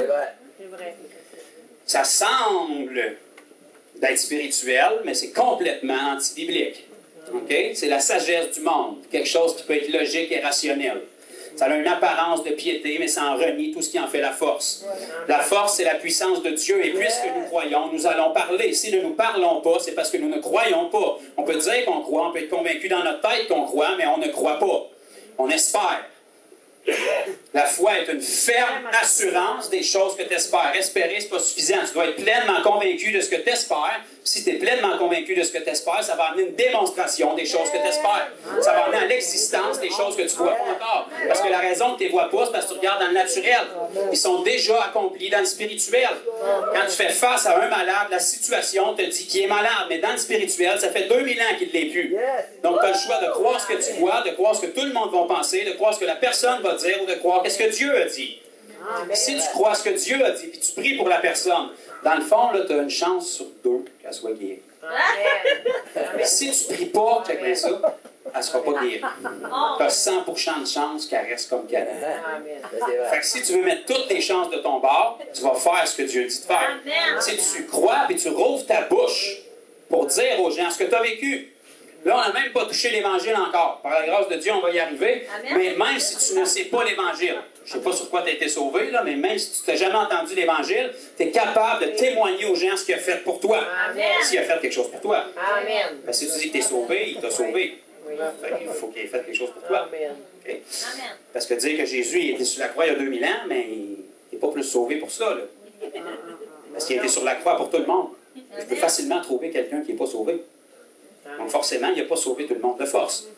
Ça semble d'être spirituel, mais c'est complètement anti-biblique. Okay? C'est la sagesse du monde, quelque chose qui peut être logique et rationnel. Ça a une apparence de piété, mais ça en renie tout ce qui en fait la force. La force, c'est la puissance de Dieu. Et puisque nous croyons, nous allons parler. Si nous ne parlons pas, c'est parce que nous ne croyons pas. On peut dire qu'on croit, on peut être convaincu dans notre tête qu'on croit, mais on ne croit pas. On espère. La foi est une ferme assurance des choses que tu espères. Espérer, ce n'est pas suffisant. Tu dois être pleinement convaincu de ce que tu espères. Si tu es pleinement convaincu de ce que tu espères, ça va amener une démonstration des choses que tu espères. Ça va amener à l'existence des choses que tu ne vois pas encore. Parce que la raison que tu ne les vois pas, c'est parce que tu regardes dans le naturel. Ils sont déjà accomplis dans le spirituel. Quand tu fais face à un malade, la situation te dit qu'il est malade. Mais dans le spirituel, ça fait 2000 ans qu'il ne l'est plus. Donc, tu as le choix de croire ce que tu vois, de croire ce que tout le monde va penser, de croire ce que la personne va dire ou de croire qu'est-ce que Dieu a dit. Si tu crois ce que Dieu a dit, puis tu pries pour la personne, dans le fond, tu as une chance sur 2 qu'elle soit guérie. Si tu ne pries pas, check bien ça, elle ne sera pas guérie. Tu as 100% de chance qu'elle reste comme qu'elle est. Fait que si tu veux mettre toutes les chances de ton bord, tu vas faire ce que Dieu dit de faire. Si tu crois et tu rouvres ta bouche pour dire aux gens ce que tu as vécu. Là, on n'a même pas touché l'Évangile encore. Par la grâce de Dieu, on va y arriver. Mais même si tu ne sais pas l'Évangile, je ne sais pas sur quoi tu as été sauvé, là, mais même si tu n'as jamais entendu l'Évangile, tu es capable de témoigner aux gens ce qu'il a fait pour toi. S'il a fait quelque chose pour toi. Amen. Parce que si tu dis que tu es sauvé, il t'a sauvé. Il faut qu'il ait fait quelque chose pour toi. Okay? Parce que dire que Jésus il était sur la croix il y a 2000 ans, mais il n'est pas plus sauvé pour ça. Là. Parce qu'il était sur la croix pour tout le monde. Tu peux facilement trouver quelqu'un qui n'est pas sauvé. Donc forcément, il n'a pas sauvé tout le monde de force.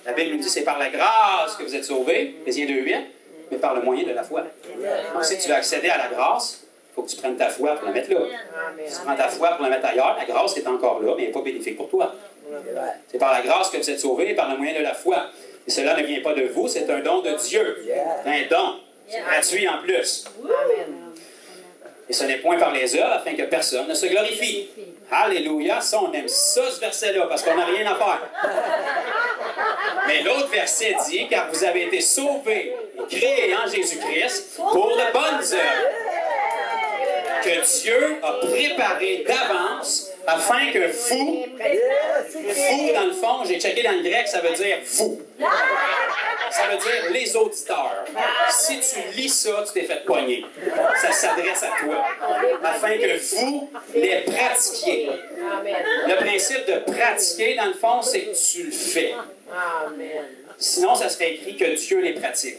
La Bible nous dit c'est par la grâce que vous êtes sauvés, Éphésiens 2:8, mais par le moyen de la foi. Donc si tu veux accéder à la grâce, il faut que tu prennes ta foi pour la mettre là. Si tu prends ta foi pour la mettre ailleurs, la grâce est encore là, mais elle n'est pas bénéfique pour toi. C'est par la grâce que vous êtes sauvés, par le moyen de la foi. Et cela ne vient pas de vous, c'est un don de Dieu. Un don. C'est gratuit en plus. Et ce n'est point par les œuvres, afin que personne ne se glorifie. Alléluia, ça, on aime ça, ce verset-là, parce qu'on n'a rien à faire. Mais l'autre verset dit, car vous avez été sauvés et créés en Jésus-Christ pour de bonnes œuvres, que Dieu a préparées d'avance, afin que vous, dans le fond, j'ai checké dans le grec, ça veut dire vous. Ça veut dire les auditeurs. Si tu lis ça, tu t'es fait poigner. Ça s'adresse à toi. Afin que vous les pratiquiez. Le principe de pratiquer, dans le fond, c'est que tu le fais. Sinon, ça serait écrit que Dieu les pratique.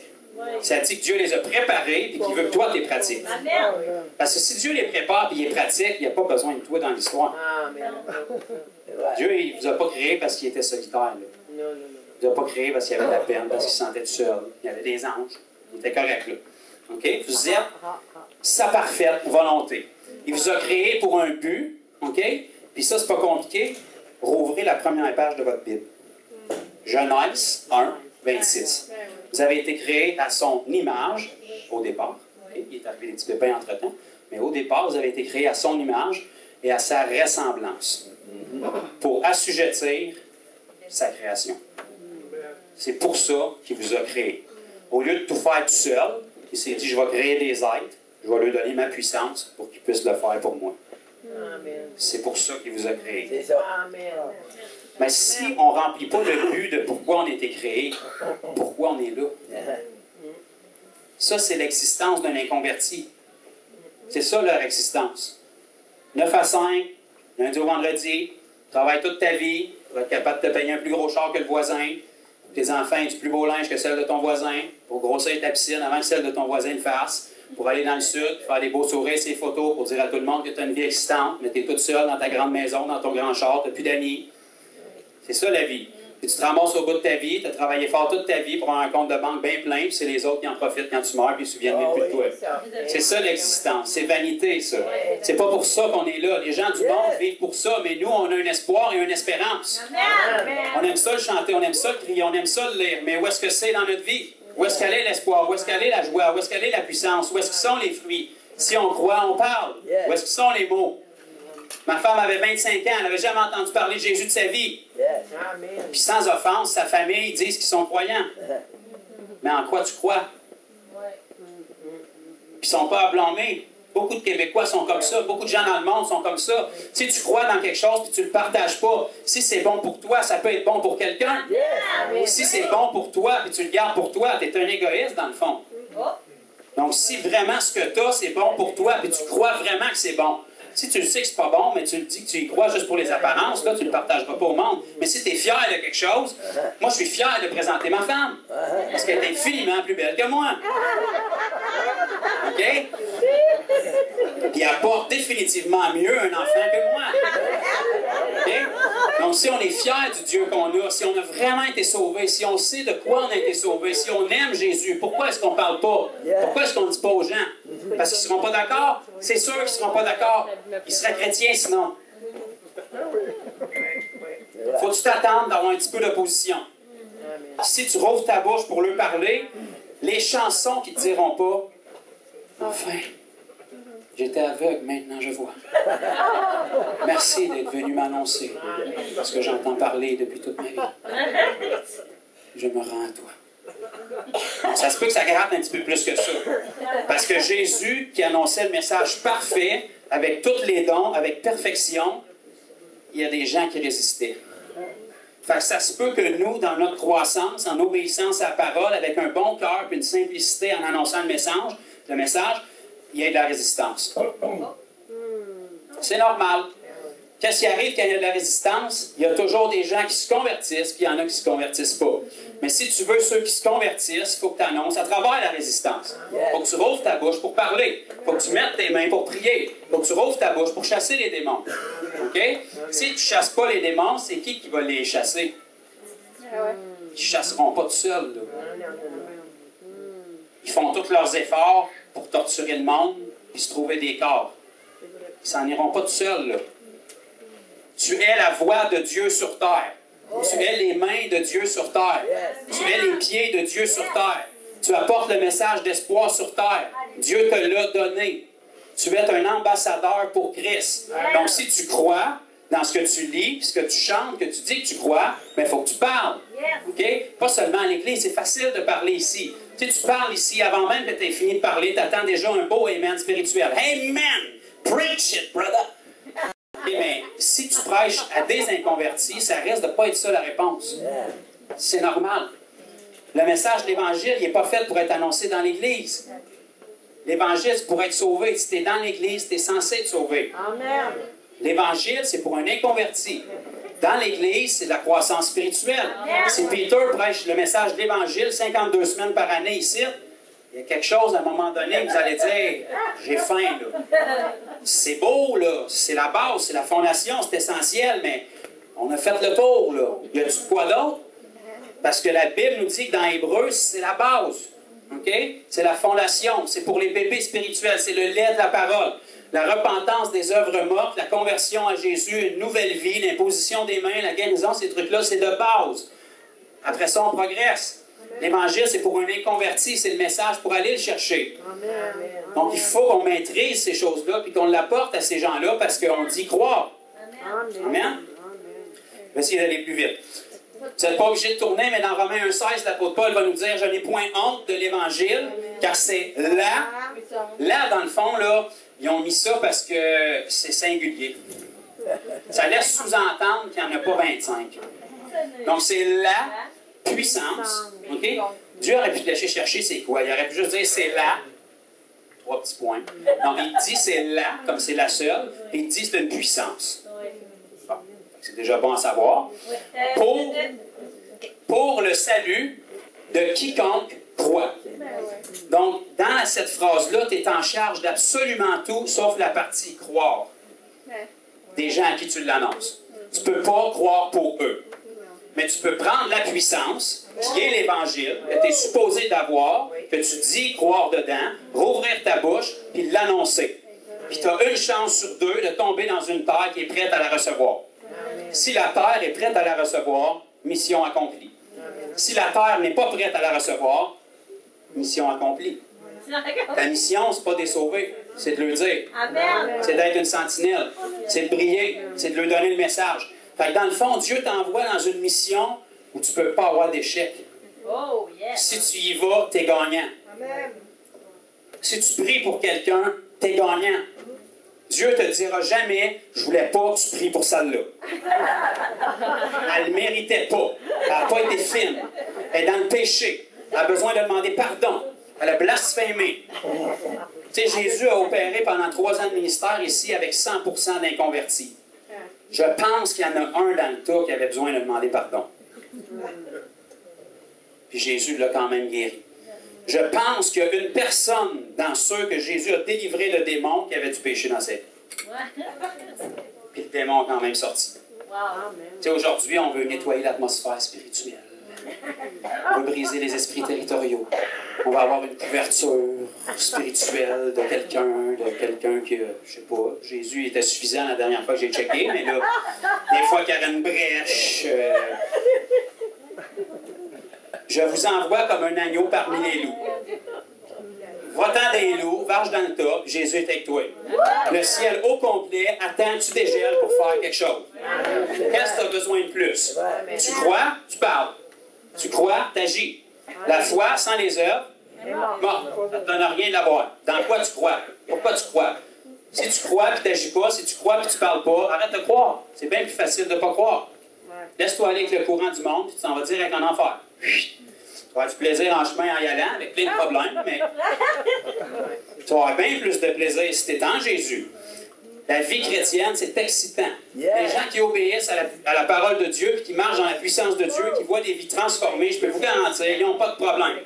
Ça dit que Dieu les a préparés et qu'il veut que toi, tu les pratiques. Parce que si Dieu les prépare et les pratique, il n'y a pas besoin de toi dans l'histoire. Dieu, il ne vous a pas créé parce qu'il était solitaire. Là. Il ne vous a pas créé parce qu'il avait de la peine, parce qu'il se sentait tout seul. Il y avait des anges. Il était correct là. Okay? Vous êtes sa parfaite volonté. Il vous a créé pour un but. Okay? Puis ça, c'est pas compliqué. Rouvrez la première page de votre Bible. Genèse 1, 26. Vous avez été créé à son image au départ. Okay? Il est arrivé des petits pépins entre-temps. Mais au départ, vous avez été créé à son image et à sa ressemblance pour assujettir sa création. C'est pour ça qu'il vous a créé. Au lieu de tout faire tout seul, il s'est dit, je vais créer des êtres, je vais leur donner ma puissance pour qu'ils puissent le faire pour moi. C'est pour ça qu'il vous a créé. Mais si on ne remplit pas le but de pourquoi on a été créé, pourquoi on est là? Ça, c'est l'existence d'un inconverti. C'est ça leur existence. 9 à 5, lundi au vendredi, travaille toute ta vie, pour être capable de te payer un plus gros char que le voisin, tes enfants aient du plus beau linge que celle de ton voisin, pour grossir ta piscine avant que celle de ton voisin le fasse, pour aller dans le sud, faire des beaux sourires, ses photos, pour dire à tout le monde que tu as une vie existante, mais tu es toute seule dans ta grande maison, dans ton grand char, tu n'as plus d'amis. C'est ça la vie. Puis tu te ramasses au bout de ta vie, tu as travaillé fort toute ta vie pour avoir un compte de banque bien plein, puis c'est les autres qui en profitent quand tu meurs, puis ils ne se souviennent même plus de toi. C'est ça l'existence, c'est vanité ça. C'est pas pour ça qu'on est là. Les gens du monde vivent pour ça, mais nous on a un espoir et une espérance. On aime ça le chanter, on aime ça le crier, on aime ça le lire, mais où est-ce que c'est dans notre vie? Où est-ce qu'elle est l'espoir? Où est-ce qu'elle est la joie? Où est-ce qu'elle est la puissance? Où est-ce qu'ils sont les fruits? Si on croit, on parle. Où est-ce qu'ils sont les mots? Ma femme avait 25 ans, elle n'avait jamais entendu parler de Jésus de sa vie. Puis sans offense, sa famille disent qu'ils sont croyants. Mais en quoi tu crois? Puis ils ne sont pas à blâmer. Beaucoup de Québécois sont comme ça. Beaucoup de gens dans le monde sont comme ça. Si tu crois dans quelque chose et tu ne le partages pas, si c'est bon pour toi, ça peut être bon pour quelqu'un. Si c'est bon pour toi et tu le gardes pour toi, tu es un égoïste dans le fond. Donc si vraiment ce que tu as, c'est bon pour toi et tu crois vraiment que c'est bon, si tu le sais que c'est pas bon, mais tu le dis que tu y crois juste pour les apparences, là, tu ne le partageras pas au monde. Mais si tu es fier de quelque chose, moi, je suis fier de présenter ma femme. Parce qu'elle est infiniment plus belle que moi. OK? Puis elle porte définitivement mieux un enfant que moi. OK? Donc, si on est fier du Dieu qu'on a, si on a vraiment été sauvé, si on sait de quoi on a été sauvé, si on aime Jésus, pourquoi est-ce qu'on ne parle pas? Pourquoi est-ce qu'on ne dit pas aux gens? Parce qu'ils ne seront pas d'accord? C'est sûr qu'ils ne seront pas d'accord. Ils seraient chrétiens sinon. Faut-tu t'attendre d'avoir un petit peu d'opposition? Si tu rouvres ta bouche pour leur parler, les chansons qui ne te diront pas « Enfin, j'étais aveugle, maintenant je vois. Merci d'être venu m'annoncer ce que j'entends parler depuis toute ma vie. Je me rends à toi. » Ça se peut que ça gratte un petit peu plus que ça. Parce que Jésus, qui annonçait le message parfait, avec tous les dons, avec perfection, il y a des gens qui résistaient. Fait que ça se peut que nous, dans notre croissance, en obéissance à la parole, avec un bon cœur et une simplicité en annonçant le message, il y ait de la résistance. C'est normal. Qu'est-ce qui arrive quand il y a de la résistance? Il y a toujours des gens qui se convertissent, puis il y en a qui ne se convertissent pas. Mais si tu veux ceux qui se convertissent, il faut que tu annonces à travers la résistance. Il faut que tu rouvres ta bouche pour parler. Il faut que tu mettes tes mains pour prier. Il faut que tu rouvres ta bouche pour chasser les démons. OK? Si tu ne chasses pas les démons, c'est qui va les chasser? Ils ne chasseront pas tout seuls. Là. Ils font tous leurs efforts pour torturer le monde et se trouver des corps. Ils s'en iront pas tout seuls. Là. Tu es la voix de Dieu sur terre. Tu es les mains de Dieu sur terre. Tu es les pieds de Dieu sur terre. Tu apportes le message d'espoir sur terre. Dieu te l'a donné. Tu es un ambassadeur pour Christ. Donc, si tu crois dans ce que tu lis, ce que tu chantes, que tu dis que tu crois, il faut que tu parles. Okay? Pas seulement à l'Église, c'est facile de parler ici. Tu sais, tu parles ici, avant même que tu aies fini de parler, tu attends déjà un beau amen spirituel. Amen! Preach it, brother! Mais si tu prêches à des inconvertis, ça risque de ne pas être ça la réponse. C'est normal. Le message de l'Évangile, il n'est pas fait pour être annoncé dans l'Église. L'Évangile, c'est pour être sauvé. Si tu es dans l'Église, tu es censé être sauvé. Amen. L'Évangile, c'est pour un inconverti. Dans l'Église, c'est de la croissance spirituelle. Si Peter prêche le message de l'Évangile 52 semaines par année ici, il y a quelque chose, à un moment donné, vous allez dire, j'ai faim, là. C'est beau, là. C'est la base, c'est la fondation, c'est essentiel, mais on a fait le tour, là. Y a-tu quoi d'autre? Parce que la Bible nous dit que dans Hébreu, c'est la base. OK? C'est la fondation. C'est pour les bébés spirituels. C'est le lait de la parole. La repentance des œuvres mortes, la conversion à Jésus, une nouvelle vie, l'imposition des mains, la guérison, ces trucs-là, c'est de base. Après ça, on progresse. L'Évangile, c'est pour un inconverti, c'est le message pour aller le chercher. Donc, il faut qu'on maîtrise ces choses-là puis qu'on l'apporte à ces gens-là parce qu'on dit croire. Amen. Je vais essayer d'aller plus vite. Vous n'êtes pas obligé de tourner, mais dans Romains 1,16, l'apôtre Paul va nous dire « Je n'ai point honte de l'Évangile, car c'est là, dans le fond, là, ils ont mis ça parce que c'est singulier. Ça laisse sous-entendre qu'il n'y en a pas 25. Donc, c'est la puissance. OK? Dieu aurait pu te laisser chercher c'est quoi? Il aurait pu juste dire c'est la. 3 petits points. Donc, il dit c'est la, comme c'est la seule, et il dit c'est une puissance. Bon, c'est déjà bon à savoir. Pour le salut de quiconque croit. Donc, dans cette phrase-là, tu es en charge d'absolument tout, sauf la partie croire. Des gens à qui tu l'annonces. Tu ne peux pas croire pour eux. Mais tu peux prendre la puissance, qui est l'Évangile, que tu es supposé d'avoir, que tu dis croire dedans, rouvrir ta bouche, puis l'annoncer. Puis tu as une chance sur 2 de tomber dans une terre qui est prête à la recevoir. Si la terre est prête à la recevoir, mission accomplie. Si la terre n'est pas prête à la recevoir, mission accomplie. Ta mission, ce n'est pas de les sauver, c'est de leur dire. C'est d'être une sentinelle, c'est de briller, c'est de leur donner le message. Fait que dans le fond, Dieu t'envoie dans une mission où tu ne peux pas avoir d'échec. Si tu y vas, tu es gagnant. Si tu pries pour quelqu'un, tu es gagnant. Dieu ne te dira jamais « Je ne voulais pas que tu pries pour celle-là. » Elle ne le méritait pas. Elle n'a pas été fine. Elle est dans le péché. Elle a besoin de demander pardon. Elle a blasphémé. Tu sais, Jésus a opéré pendant 3 ans de ministère ici avec 100% d'inconvertis. Je pense qu'il y en a un dans le tas qui avait besoin de demander pardon. Puis Jésus l'a quand même guéri. Je pense qu'il y a une personne dans ceux que Jésus a délivré de démons qui avait du péché dans sa vie. Puis le démon a quand même sorti. Tu sais, aujourd'hui, on veut nettoyer l'atmosphère spirituelle. On veut briser les esprits territoriaux. On va avoir une couverture spirituelle de quelqu'un qui, je sais pas, Jésus était suffisant la dernière fois que j'ai checké, mais là, des fois qu'il y avait une brèche, je vous envoie comme un agneau parmi les loups. Va-t'en des loups, varge dans le tas, Jésus est avec toi. Le ciel au complet attend que tu dégèles pour faire quelque chose. Qu'est-ce que tu as besoin de plus? Tu crois, tu parles. Tu crois, tu agis. La foi sans les œuvres, bon, ça ne te donne rien de l'avoir. Dans quoi tu crois? Pourquoi tu crois? Si tu crois et tu n'agis pas, si tu crois et tu ne parles pas, arrête de croire. C'est bien plus facile de ne pas croire. Laisse-toi aller avec le courant du monde, puis tu t'en vas direct en enfer. Tu vas avoir du plaisir en chemin en y allant, avec plein de problèmes, mais tu vas avoir bien plus de plaisir si tu es en Jésus. La vie chrétienne, c'est excitant. Les gens qui obéissent à la parole de Dieu et qui marchent dans la puissance de Dieu, qui voient des vies transformées, je peux vous garantir, ils n'ont pas de problème.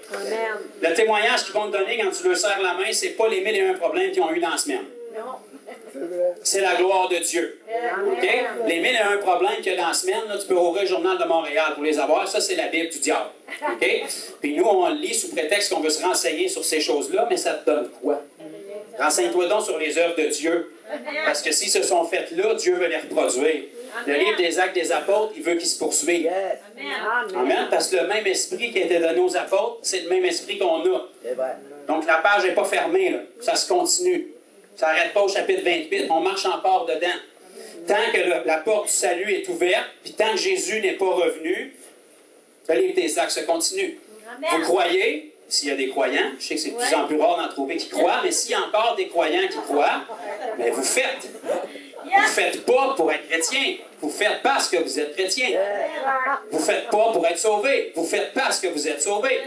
Le témoignage qu'ils vont te donner quand tu leur serres la main, ce n'est pas les 1001 problèmes qu'ils ont eu dans la semaine. C'est la gloire de Dieu. Okay? Les 1001 problèmes qu'il y a dans la semaine, là, tu peux ouvrir le Journal de Montréal pour les avoir. Ça, c'est la Bible du diable. Okay? Puis nous, on le lit sous prétexte qu'on veut se renseigner sur ces choses-là, mais ça te donne quoi? Renseigne-toi donc sur les œuvres de Dieu. Parce que s'ils se sont faites là, Dieu veut les reproduire. Le livre des Actes des Apôtres, il veut qu'ils se poursuivent. Amen. Parce que le même esprit qui a été donné aux apôtres, c'est le même esprit qu'on a. Donc la page n'est pas fermée, là. Ça se continue. Ça n'arrête pas au chapitre 28. On marche encore dedans. Tant que la porte du salut est ouverte, puis tant que Jésus n'est pas revenu, le livre des Actes se continue. Vous croyez? S'il y a des croyants, je sais que c'est de plus en plus rare d'en trouver qui croient, mais s'il y a encore des croyants qui croient, bien, vous faites. Vous ne faites pas pour être chrétien. Vous faites parce que vous êtes chrétien. Vous ne faites pas pour être sauvé. Vous faites parce que vous êtes sauvé.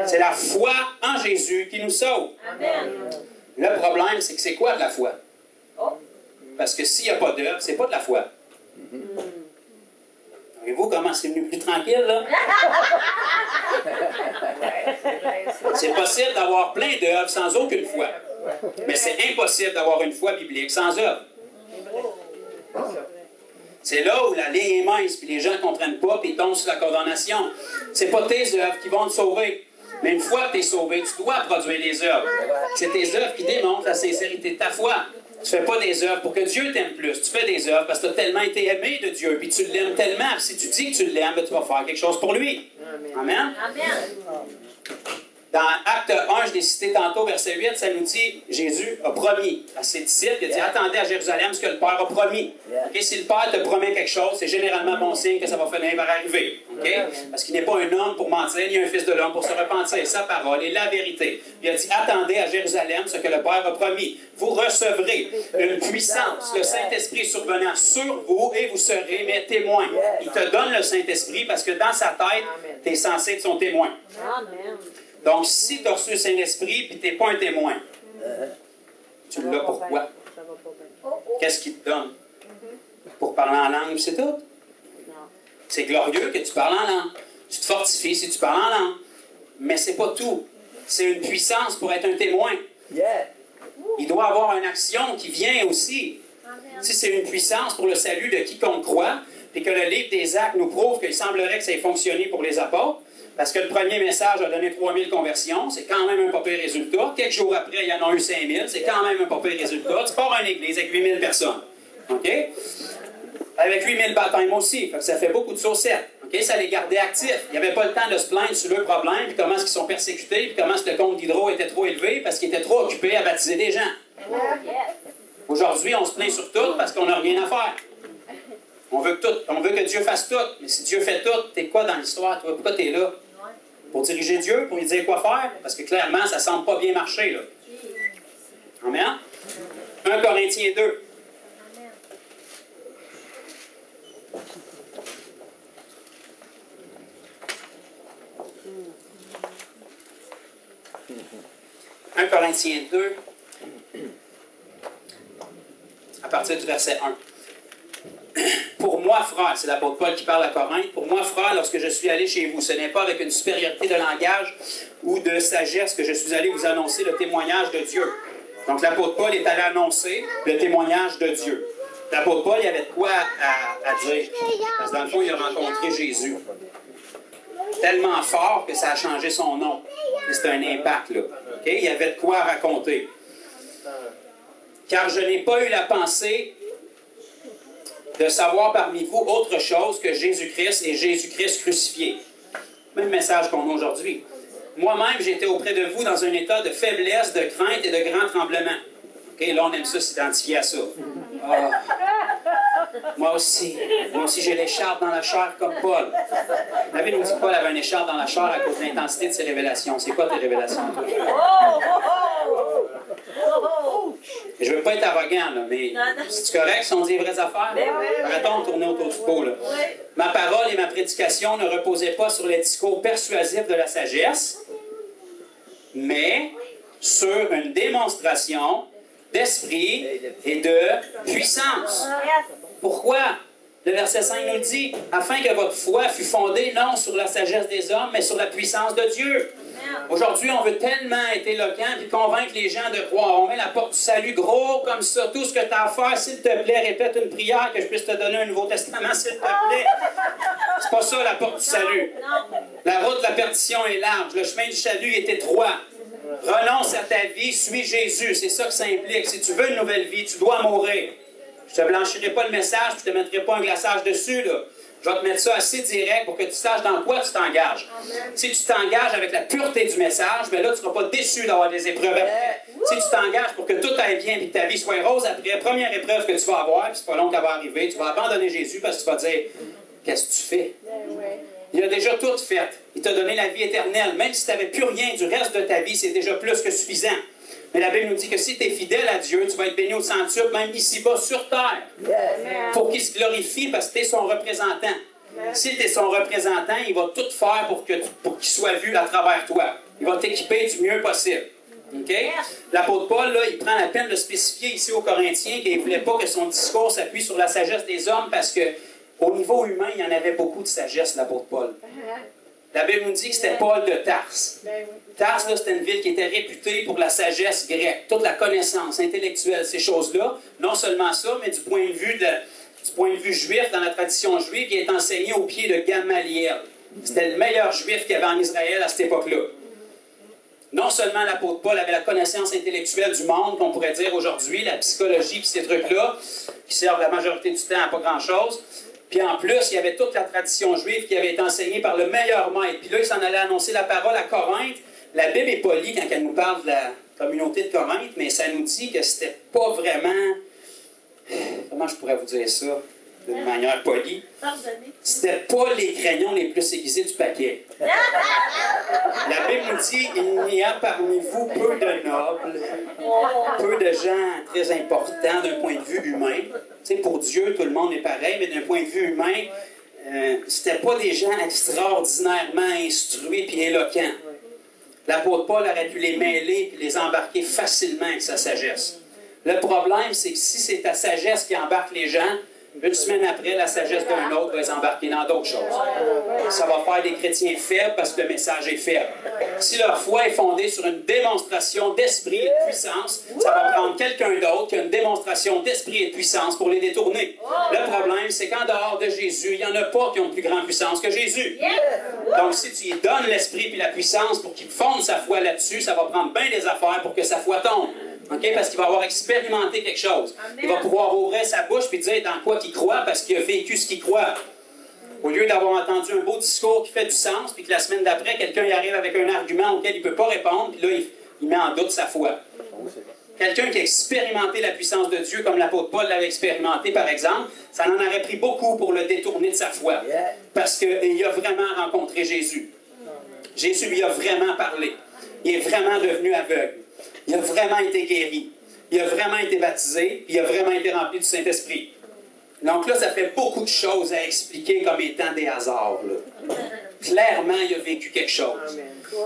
C'est la foi en Jésus qui nous sauve. Le problème, c'est que c'est quoi de la foi? Parce que s'il n'y a pas d'œuvre, c'est pas de la foi. Voyez-vous comment c'est venu plus tranquille, là? C'est possible d'avoir plein d'œuvres sans aucune foi. Mais c'est impossible d'avoir une foi biblique sans œuvre. C'est là où la ligne est mince, puis les gens ne comprennent pas, puis ils tombent sur la condamnation. C'est pas tes œuvres qui vont te sauver. Mais une fois que tu es sauvé, tu dois produire des œuvres. C'est tes œuvres qui démontrent la sincérité de ta foi. Tu ne fais pas des œuvres pour que Dieu t'aime plus. Tu fais des œuvres parce que tu as tellement été aimé de Dieu, puis tu l'aimes tellement. Puis si tu dis que tu l'aimes, tu vas faire quelque chose pour lui. Amen. Amen. Dans Acte 1, je l'ai cité tantôt, verset 8, ça nous dit, Jésus a promis à ses disciples, il a dit, attendez à Jérusalem ce que le Père a promis. Okay? Si le Père te promet quelque chose, c'est généralement bon signe que ça va finir par arriver. Okay? Parce qu'il n'est pas un homme pour mentir, ni un fils de l'homme pour se repentir. Sa parole est la vérité. Il a dit, attendez à Jérusalem ce que le Père a promis. Vous recevrez une puissance, le Saint-Esprit survenant sur vous, et vous serez mes témoins. Il te donne le Saint-Esprit parce que dans sa tête, tu es censé être son témoin. Amen. Donc, si tu as reçu le Saint-Esprit et tu n'es pas un témoin, tu l'as pourquoi? Qu'est-ce qu'il te donne? Pour parler en langue, c'est tout? C'est glorieux que tu parles en langue. Tu te fortifies si tu parles en langue. Mais c'est pas tout. C'est une puissance pour être un témoin. Il doit avoir une action qui vient aussi. Si c'est une puissance pour le salut de quiconque croit, puis que le livre des Actes nous prouve qu'il semblerait que ça ait fonctionné pour les apôtres, parce que le premier message a donné 3000 conversions, c'est quand même un pas pire résultat. Quelques jours après, il y en a eu 5000, c'est quand même un pas pire résultat. Tu pars à une église avec 8000 personnes. OK? Avec 8000 baptêmes aussi. Fait que ça fait beaucoup de saucettes. OK? Ça les gardait actifs. Il n'y avait pas le temps de se plaindre sur leurs problèmes, puis comment est-ce qu'ils sont persécutés, puis comment est-ce que le compte d'hydro était trop élevé, parce qu'ils étaient trop occupés à baptiser des gens. Aujourd'hui, on se plaint sur tout parce qu'on n'a rien à faire. On veut que Dieu fasse tout. Mais si Dieu fait tout, t'es quoi dans l'histoire, toi? Pourquoi t'es là? Pour diriger Dieu, pour lui dire quoi faire? Parce que clairement, ça ne semble pas bien marcher, là. Amen? 1 Corinthiens 2. « 1 Corinthiens 2, à partir du verset 1. Pour moi, frère, c'est l'apôtre Paul qui parle à Corinthe, pour moi, frère, lorsque je suis allé chez vous, ce n'est pas avec une supériorité de langage ou de sagesse que je suis allé vous annoncer le témoignage de Dieu. Donc, l'apôtre Paul est allé annoncer le témoignage de Dieu. L'apôtre Paul, il avait de quoi à dire. Parce que dans le fond, il a rencontré Jésus. Tellement fort que ça a changé son nom. C'est un impact, là. Okay? Il y avait de quoi raconter. Car je n'ai pas eu la pensée de savoir parmi vous autre chose que Jésus-Christ et Jésus-Christ crucifié. Même message qu'on a aujourd'hui. Moi-même, j'étais auprès de vous dans un état de faiblesse, de crainte et de grand tremblement. OK, là, on aime ça s'identifier à ça. Ah. Moi aussi, j'ai l'écharpe dans la chair comme Paul. La Bible nous dit que Paul avait une écharpe dans la chair à cause de l'intensité de ses révélations. C'est quoi tes révélations, toi? Je ne veux pas être arrogant, là, mais c'est correct si on dit les vraies affaires? Arrêtons de tourner autour du pot, là. Ma parole et ma prédication ne reposaient pas sur les discours persuasifs de la sagesse, mais sur une démonstration d'esprit et de puissance. Pourquoi? Le verset 5 nous dit, afin que votre foi fût fondée non sur la sagesse des hommes, mais sur la puissance de Dieu. Aujourd'hui, on veut tellement être éloquent et convaincre les gens de croire. On met la porte du salut gros comme ça. Tout ce que tu as à faire, s'il te plaît, répète une prière que je puisse te donner un Nouveau Testament, s'il te plaît. C'est pas ça la porte du salut. La route de la perdition est large. Le chemin du salut est étroit. Renonce à ta vie, suis Jésus. C'est ça que ça implique. Si tu veux une nouvelle vie, tu dois mourir. Je ne te blanchirai pas le message, je ne te mettrai pas un glaçage dessus, là. Je vais te mettre ça assez direct pour que tu saches dans quoi tu t'engages. Si tu t'engages avec la pureté du message, bien là, tu ne seras pas déçu d'avoir des épreuves après. Si tu t'engages pour que tout aille bien et que ta vie soit rose après, première épreuve que tu vas avoir, puis c'est pas long qu'elle va arriver, tu vas abandonner Jésus parce que tu vas dire, qu'est-ce que tu fais? Il a déjà tout fait. Il t'a donné la vie éternelle. Même si tu n'avais plus rien du reste de ta vie, c'est déjà plus que suffisant. Mais la Bible nous dit que si tu es fidèle à Dieu, tu vas être béni au centuple, même ici-bas sur terre. Pour qu'il se glorifie parce que tu es son représentant. Si tu es son représentant, il va tout faire pour qu'il soit vu à travers toi. Il va t'équiper du mieux possible. Okay? L'apôtre Paul, là, il prend la peine de spécifier ici aux Corinthiens qu'il ne voulait pas que son discours s'appuie sur la sagesse des hommes parce que au niveau humain, il y en avait beaucoup de sagesse, l'apôtre Paul. La Bible nous dit que c'était Paul de Tarse. Tarse, c'était une ville qui était réputée pour la sagesse grecque, toute la connaissance intellectuelle, ces choses-là. Non seulement ça, mais du point de vue juif, dans la tradition juive, qui est enseigné au pied de Gamaliel. C'était le meilleur juif qu'il y avait en Israël à cette époque-là. Non seulement l'apôtre Paul avait la connaissance intellectuelle du monde, qu'on pourrait dire aujourd'hui, la psychologie et ces trucs-là, qui servent la majorité du temps à pas grand-chose. Puis en plus, il y avait toute la tradition juive qui avait été enseignée par le meilleur maître. Puis là, il s'en allait annoncer la parole à Corinthe. la Bible est polie quand elle nous parle de la communauté de Corinthe, mais ça nous dit que c'était pas vraiment... Comment je pourrais vous dire ça d'une manière polie? C'était pas les crayons les plus aiguisés du paquet. La Bible nous dit il n'y a parmi vous peu de nobles, peu de gens très importants d'un point de vue humain. Tu sais, pour Dieu, tout le monde est pareil, mais d'un point de vue humain, c'était pas des gens extraordinairement instruits et éloquents. L'apôtre Paul aurait pu les mêler et les embarquer facilement avec sa sagesse. Le problème, c'est que si c'est ta sagesse qui embarque les gens, une semaine après, la sagesse d'un autre va les embarquer dans d'autres choses. Ça va faire des chrétiens faibles parce que le message est faible. Si leur foi est fondée sur une démonstration d'esprit et de puissance, ça va prendre quelqu'un d'autre qui a une démonstration d'esprit et de puissance pour les détourner. Le problème, c'est qu'en dehors de Jésus, il n'y en a pas qui ont plus grande puissance que Jésus. Donc, si tu lui donnes l'esprit et la puissance pour qu'il fonde sa foi là-dessus, ça va prendre bien des affaires pour que sa foi tombe. Okay? Parce qu'il va avoir expérimenté quelque chose. Il va pouvoir ouvrir sa bouche et dire dans quoi il croit parce qu'il a vécu ce qu'il croit. Au lieu d'avoir entendu un beau discours qui fait du sens, puis que la semaine d'après, quelqu'un y arrive avec un argument auquel il ne peut pas répondre, puis là, il met en doute sa foi. Quelqu'un qui a expérimenté la puissance de Dieu, comme l'apôtre Paul l'avait expérimenté, par exemple, ça en aurait pris beaucoup pour le détourner de sa foi. Parce qu'il a vraiment rencontré Jésus. Jésus lui a vraiment parlé. Il est vraiment devenu aveugle. Il a vraiment été guéri. Il a vraiment été baptisé. Il a vraiment été rempli du Saint-Esprit. Donc là, ça fait beaucoup de choses à expliquer comme étant des hasards. Là. Clairement, il a vécu quelque chose.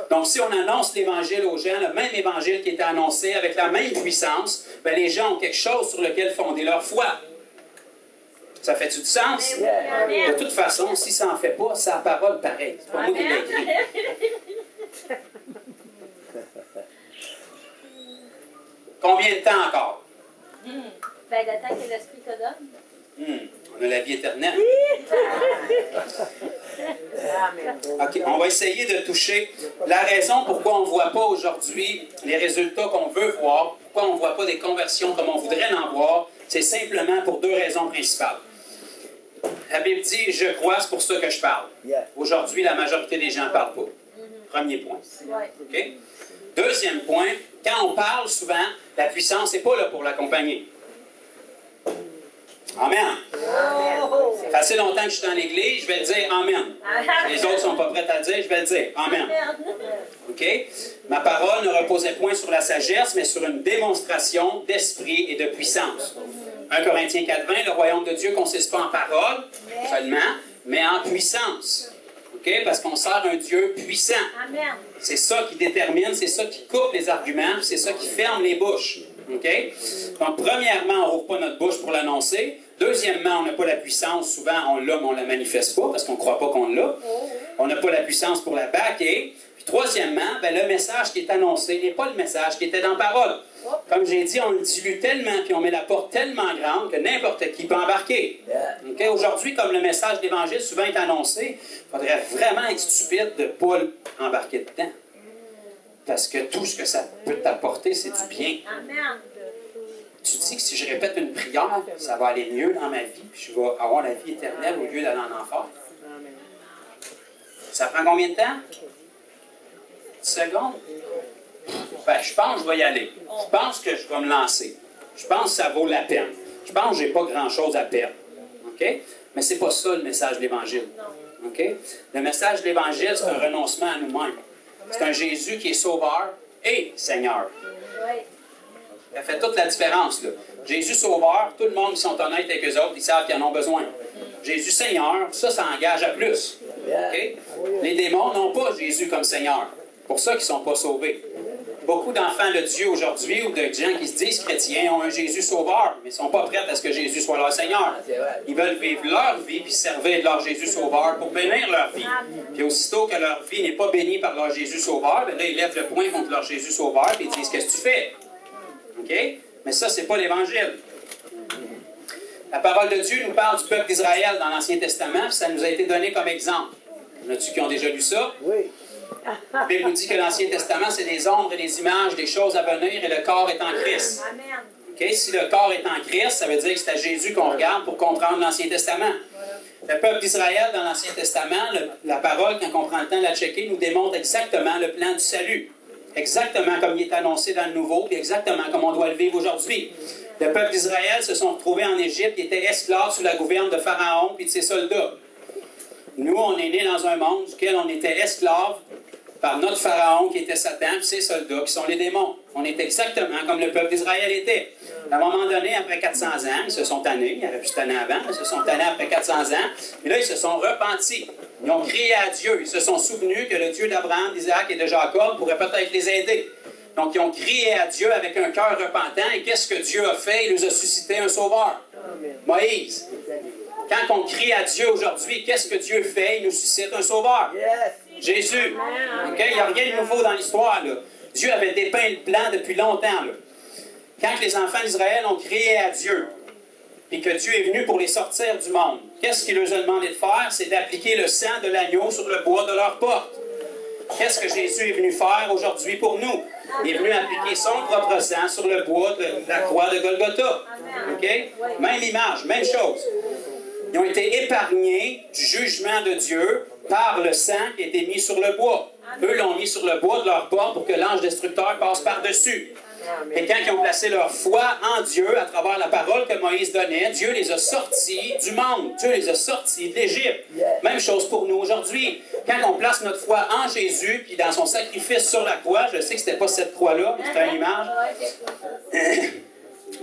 Donc, si on annonce l'Évangile aux gens, le même Évangile qui était annoncé avec la même puissance, bien, les gens ont quelque chose sur lequel fonder leur foi. Ça fait-tu du sens? De toute façon, si ça n'en fait pas, c'est la parole pareille. C'est pas moi qui l'ai écrit. Combien de temps encore? Ben, le temps que l'Esprit te donne. On a la vie éternelle. OK, on va essayer de toucher la raison pourquoi on ne voit pas aujourd'hui les résultats qu'on veut voir, pourquoi on ne voit pas des conversions comme on voudrait en voir, c'est simplement pour deux raisons principales. La Bible dit « Je crois, c'est pour ça que je parle ». Aujourd'hui, la majorité des gens ne parlent pas. Premier point. OK? Deuxième point, quand on parle souvent, la puissance n'est pas là pour l'accompagner. Amen. Ça fait assez longtemps que je suis dans l'Église, je vais le dire Amen. Les autres ne sont pas prêts à le dire, je vais le dire Amen. OK? Ma parole ne reposait point sur la sagesse, mais sur une démonstration d'esprit et de puissance. 1 Corinthiens 4:20, le royaume de Dieu ne consiste pas en parole seulement, mais en puissance. Okay? Parce qu'on sert un Dieu puissant. C'est ça qui détermine, c'est ça qui coupe les arguments, c'est ça qui ferme les bouches. Okay? Donc, premièrement, on n'ouvre pas notre bouche pour l'annoncer. Deuxièmement, on n'a pas la puissance. Souvent, on l'a, mais on ne la manifeste pas parce qu'on ne croit pas qu'on l'a. On n'a pas la puissance pour la backer. Puis troisièmement, ben, le message qui est annoncé n'est pas le message qui était dans la parole. Comme j'ai dit, on le dilue tellement, puis on met la porte tellement grande que n'importe qui peut embarquer. Okay? Aujourd'hui, comme le message de l'Évangile souvent est annoncé, il faudrait vraiment être stupide de ne pas embarquer dedans. Parce que tout ce que ça peut t'apporter, c'est du bien. Tu dis que si je répète une prière, ça va aller mieux dans ma vie, puis je vais avoir la vie éternelle au lieu d'aller en enfer. Ça prend combien de temps? 10 secondes? Ben, je pense que je vais y aller. Je pense que je vais me lancer. Je pense que ça vaut la peine. Je pense que je n'ai pas grand-chose à perdre. OK? Mais ce n'est pas ça le message de l'Évangile. OK? Le message de l'Évangile, c'est un renoncement à nous-mêmes. C'est un Jésus qui est sauveur et Seigneur. Ça fait toute la différence, là. Jésus sauveur, tout le monde qui sont honnêtes avec eux autres, ils savent qu'ils en ont besoin. Jésus Seigneur, ça engage à plus. Okay? Les démons n'ont pas Jésus comme Seigneur. C'est pour ça qu'ils ne sont pas sauvés. Beaucoup d'enfants de Dieu aujourd'hui, ou de gens qui se disent chrétiens, ont un Jésus sauveur, mais ils ne sont pas prêts à ce que Jésus soit leur Seigneur. Ils veulent vivre leur vie puis servir de leur Jésus sauveur pour bénir leur vie. Puis aussitôt que leur vie n'est pas bénie par leur Jésus sauveur, bien là, ils lèvent le poing contre leur Jésus sauveur et ils disent « Qu'est-ce que tu fais? » OK? Mais ça, ce n'est pas l'Évangile. La parole de Dieu nous parle du peuple d'Israël dans l'Ancien Testament, puis ça nous a été donné comme exemple. Y en a-tu qui ont déjà lu ça? Oui. La Bible nous dit que l'Ancien Testament, c'est des ombres et des images, des choses à venir, et le corps est en Christ. Okay? Si le corps est en Christ, ça veut dire que c'est à Jésus qu'on regarde pour comprendre l'Ancien Testament. Le peuple d'Israël, dans l'Ancien Testament, la parole, quand on prend le temps de la checker, nous démontre exactement le plan du salut. exactement comme il est annoncé dans le Nouveau, puis exactement comme on doit le vivre aujourd'hui. Le peuple d'Israël se sont retrouvés en Égypte, ils étaient esclaves sous la gouverne de Pharaon puis de ses soldats. Nous, on est nés dans un monde duquel on était esclaves par notre Pharaon qui était Satan puis ses soldats qui sont les démons. On est exactement comme le peuple d'Israël était. À un moment donné, après 400 ans, ils se sont tannés, ils auraient pu se tanner avant, ils se sont tannés après 400 ans, et là, ils se sont repentis. Ils ont crié à Dieu, ils se sont souvenus que le Dieu d'Abraham, d'Isaac et de Jacob pourrait peut-être les aider. Donc, ils ont crié à Dieu avec un cœur repentant, et qu'est-ce que Dieu a fait? Il nous a suscité un sauveur, Moïse. Quand on crie à Dieu aujourd'hui, qu'est-ce que Dieu fait? Il nous suscite un sauveur. Jésus. Okay? Il n'y a rien de nouveau dans l'histoire. Dieu avait dépeint le plan depuis longtemps. Là. Quand les enfants d'Israël ont crié à Dieu, puis que Dieu est venu pour les sortir du monde, qu'est-ce qu'il leur a demandé de faire? C'est d'appliquer le sang de l'agneau sur le bois de leur porte. Qu'est-ce que Jésus est venu faire aujourd'hui pour nous? Il est venu appliquer son propre sang sur le bois de la croix de Golgotha. Okay? Même image, même chose. Ils ont été épargnés du jugement de Dieu par le sang qui a été mis sur le bois. Eux l'ont mis sur le bois de leur porte pour que l'ange destructeur passe par-dessus. Et quand ils ont placé leur foi en Dieu à travers la parole que Moïse donnait, Dieu les a sortis du monde. Dieu les a sortis de l'Égypte. Même chose pour nous aujourd'hui. Quand on place notre foi en Jésus, puis dans son sacrifice sur la croix, je sais que ce n'était pas cette croix-là, mais c'était une image.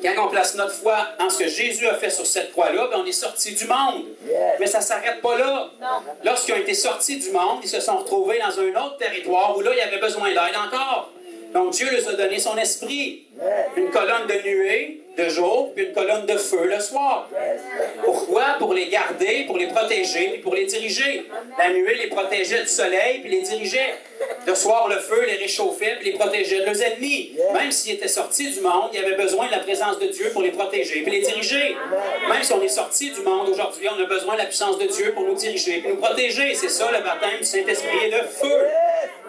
Quand on place notre foi en ce que Jésus a fait sur cette croix-là, on est sortis du monde. Mais ça ne s'arrête pas là. Lorsqu'ils ont été sortis du monde, ils se sont retrouvés dans un autre territoire où là, il y avait besoin d'aide encore. Donc Dieu leur a donné son esprit. Une colonne de nuée de jour, puis une colonne de feu le soir. Pourquoi? Pour les garder, pour les protéger, puis pour les diriger. La nuée les protégeait du soleil, puis les dirigeait. Le soir, le feu les réchauffait, puis les protégeait de leurs ennemis. Même s'ils étaient sortis du monde, il y avait besoin de la présence de Dieu pour les protéger, puis les diriger. Même si on est sortis du monde aujourd'hui, on a besoin de la puissance de Dieu pour nous diriger, puis nous protéger. C'est ça le baptême du Saint-Esprit et de feu.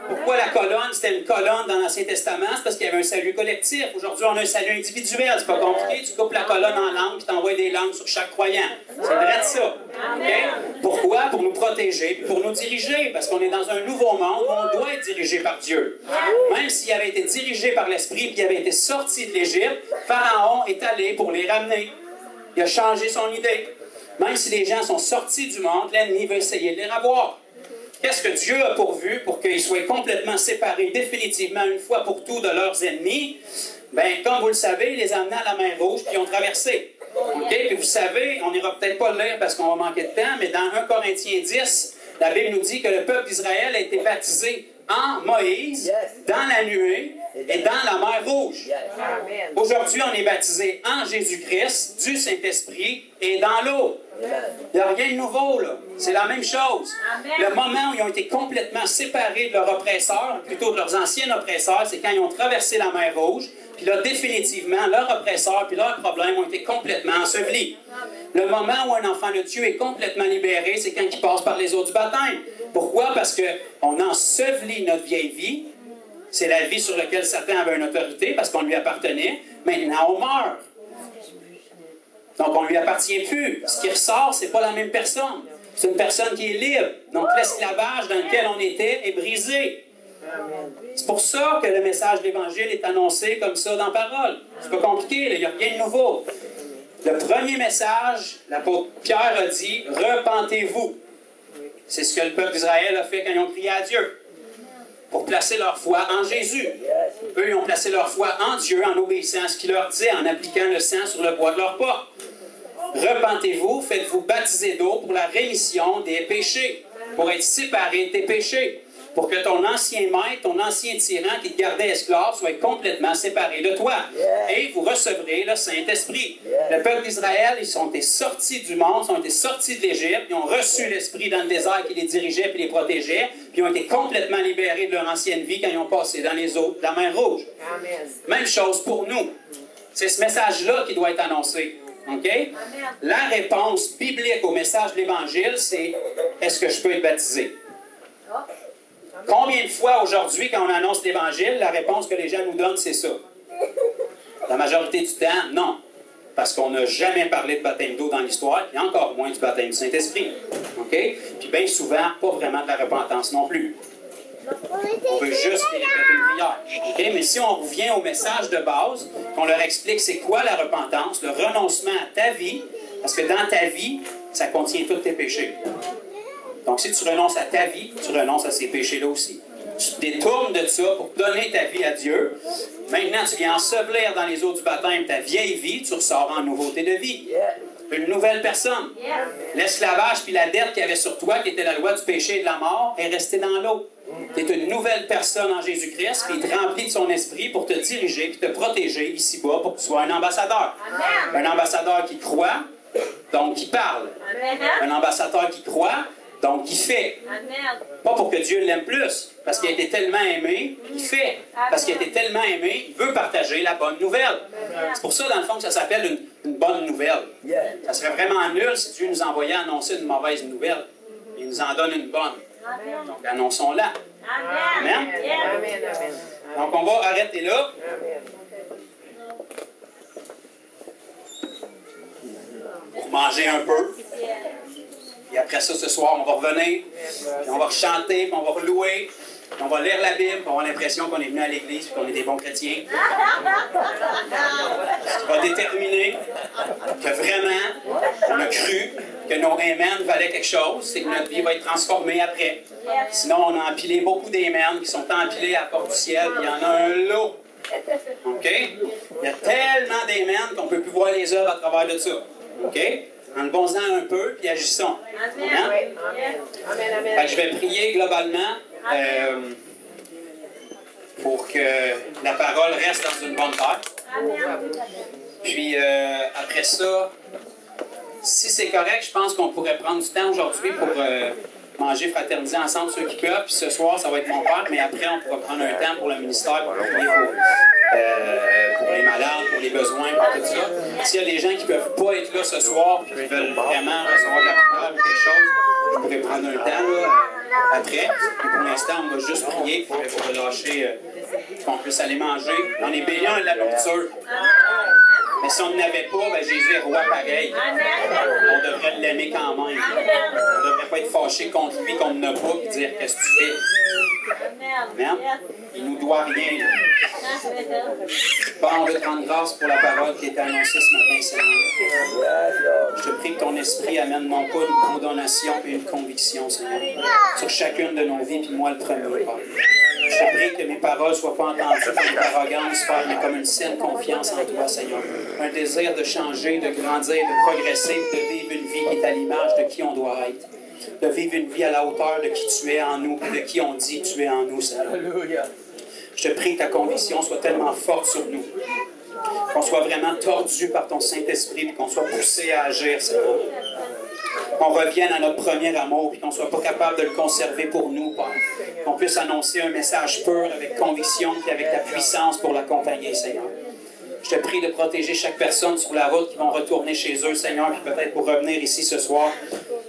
Pourquoi la colonne, c'était une colonne dans l'Ancien Testament? C'est parce qu'il y avait un salut collectif. Aujourd'hui, on a un salut individuel. C'est pas compliqué. Tu coupes la colonne en langue, puis t'envoies des langues sur chaque croyant. C'est vrai de ça. Okay? Pourquoi? Pour nous protéger, puis pour nous diriger. Parce qu'on est dans un nouveau monde où on doit être dirigé par Dieu. Même s'il avait été dirigé par l'Esprit, puis il avait été sorti de l'Égypte, Pharaon est allé pour les ramener. Il a changé son idée. Même si les gens sont sortis du monde, l'ennemi veut essayer de les ravoir. Qu'est-ce que Dieu a pourvu pour qu'ils soient complètement séparés définitivement une fois pour tout de leurs ennemis? Bien, comme vous le savez, il les a amenés à la mer Rouge puis ils ont traversé. Okay? Puis vous savez, on n'ira peut-être pas le lire parce qu'on va manquer de temps, mais dans 1 Corinthiens 10, la Bible nous dit que le peuple d'Israël a été baptisé en Moïse, dans la nuée et dans la mer Rouge. Aujourd'hui, on est baptisé en Jésus-Christ, du Saint-Esprit et dans l'eau. Il n'y a rien de nouveau, là. C'est la même chose. Le moment où ils ont été complètement séparés de leurs oppresseurs, plutôt de leurs anciens oppresseurs, c'est quand ils ont traversé la mer Rouge, puis là, définitivement, leurs oppresseurs puis leurs problèmes ont été complètement ensevelis. Le moment où un enfant de Dieu est complètement libéré, c'est quand il passe par les eaux du baptême. Pourquoi? Parce qu'on ensevelit notre vieille vie. C'est la vie sur laquelle Satan avait une autorité, parce qu'on lui appartenait. Maintenant, on meurt. Donc, on ne lui appartient plus. Ce qui ressort, ce n'est pas la même personne. C'est une personne qui est libre. Donc, l'esclavage dans lequel on était est brisé. C'est pour ça que le message de l'Évangile est annoncé comme ça dans la parole. C'est pas compliqué, il n'y a rien de nouveau. Le premier message, l'apôtre Pierre a dit « Repentez-vous ». C'est ce que le peuple d'Israël a fait quand ils ont crié à Dieu. Pour placer leur foi en Jésus. Eux, ils ont placé leur foi en Dieu en obéissant à ce qu'il leur disait, en appliquant le sang sur le bois de leur porte. Repentez-vous, faites-vous baptiser d'eau pour la rémission des péchés, pour être séparés de tes péchés, pour que ton ancien maître, ton ancien tyran qui te gardait esclave soit complètement séparé de toi. Et vous recevrez le Saint-Esprit. Le peuple d'Israël, ils ont été sortis du monde, ils ont été sortis de l'Égypte, ils ont reçu l'Esprit dans le désert qui les dirigeait et les protégeait, puis ils ont été complètement libérés de leur ancienne vie quand ils ont passé dans les eaux de la mer Rouge. Même chose pour nous. C'est ce message-là qui doit être annoncé. Okay? La réponse biblique au message de l'Évangile, c'est « Est-ce que je peux être baptisé? » Combien de fois aujourd'hui, quand on annonce l'Évangile, la réponse que les gens nous donnent, c'est ça? La majorité du temps, non. Parce qu'on n'a jamais parlé de baptême d'eau dans l'histoire, et encore moins du baptême du Saint-Esprit. Okay? Puis bien souvent, pas vraiment de la repentance non plus. On veut juste qu'ils répètent une prière. Okay? Mais si on revient au message de base, qu'on leur explique c'est quoi la repentance, le renoncement à ta vie, parce que dans ta vie, ça contient tous tes péchés. Donc si tu renonces à ta vie, tu renonces à ces péchés-là aussi. Tu te détournes de ça pour donner ta vie à Dieu. Maintenant, tu viens ensevelir dans les eaux du baptême ta vieille vie, tu ressors en nouveauté de vie. Une nouvelle personne. L'esclavage puis la dette qu'il y avait sur toi, qui était la loi du péché et de la mort, est restée dans l'eau. Tu es une nouvelle personne en Jésus-Christ, puis il te remplit de son esprit pour te diriger puis te protéger ici-bas pour que tu sois un ambassadeur. Un ambassadeur qui croit, donc qui parle. Un ambassadeur qui croit, donc qui fait. Pas pour que Dieu l'aime plus, parce qu'il a été tellement aimé, il fait. Parce qu'il a été tellement aimé, il veut partager la bonne nouvelle. C'est pour ça, dans le fond, que ça s'appelle une bonne nouvelle. Ça serait vraiment nul si Dieu nous envoyait annoncer une mauvaise nouvelle. Il nous en donne une bonne. Donc, annonçons-la. Amen. Donc, on va arrêter là. Pour manger un peu. Et après ça, ce soir, on va revenir, puis on va chanter, puis on va relouer, puis on va lire la Bible, puis on va avoir l'impression qu'on est venu à l'Église, puis qu'on est des bons chrétiens. Ce qui va déterminer que vraiment, on a cru que nos Amen valaient quelque chose, c'est que notre vie va être transformée après. Sinon, on a empilé beaucoup d'Amen qui sont empilés à la porte du ciel, puis il y en a un lot. OK? Il y a tellement d'Amen qu'on ne peut plus voir les œuvres à travers de ça. OK? Enlevons-en un peu, puis agissons. Amen. Fait que je vais prier globalement pour que la parole reste dans une bonne terre. Puis après ça, si c'est correct, je pense qu'on pourrait prendre du temps aujourd'hui pour manger, fraterniser ensemble ceux qui peuvent. Puis ce soir, ça va être mon père, mais après, on pourra prendre un temps pour le ministère, pour prier pour les malades, pour les besoins, pour tout ça. S'il y a des gens qui ne peuvent pas être là ce soir et qui veulent vraiment recevoir de la prière ou quelque chose, je pourrais prendre un temps là, après. Et pour l'instant, on va juste prier pour relâcher, qu'on puisse aller manger. On est béant de la nourriture. Mais si on n'en avait pas, ben Jésus est roi pareil. On devrait l'aimer quand même. On ne devrait pas être fâché contre lui qu'on n'a pas et dire qu'est-ce que tu fais. Amen. Il ne nous doit rien. Bon, on veut te rendre grâce pour la parole qui est annoncée ce matin, Seigneur. Je te prie que ton esprit amène non pas une condamnation mais une conviction, Seigneur, sur chacune de nos vies, puis moi le premier, Père. Je te prie que mes paroles ne soient pas entendues comme une arrogance, Père, mais comme une saine confiance en toi, Seigneur. Un désir de changer, de grandir, de progresser, de vivre une vie qui est à l'image de qui on doit être. De vivre une vie à la hauteur de qui tu es en nous, et de qui on dit tu es en nous, Seigneur. Je te prie que ta conviction soit tellement forte sur nous, qu'on soit vraiment tordu par ton Saint-Esprit, et qu'on soit poussé à agir, Seigneur. Qu'on revienne à notre premier amour, et qu'on ne soit pas capable de le conserver pour nous, Père. Qu'on puisse annoncer un message pur, avec conviction, et avec ta puissance pour l'accompagner, Seigneur. Je te prie de protéger chaque personne sur la route qui vont retourner chez eux, Seigneur, puis peut-être pour revenir ici ce soir.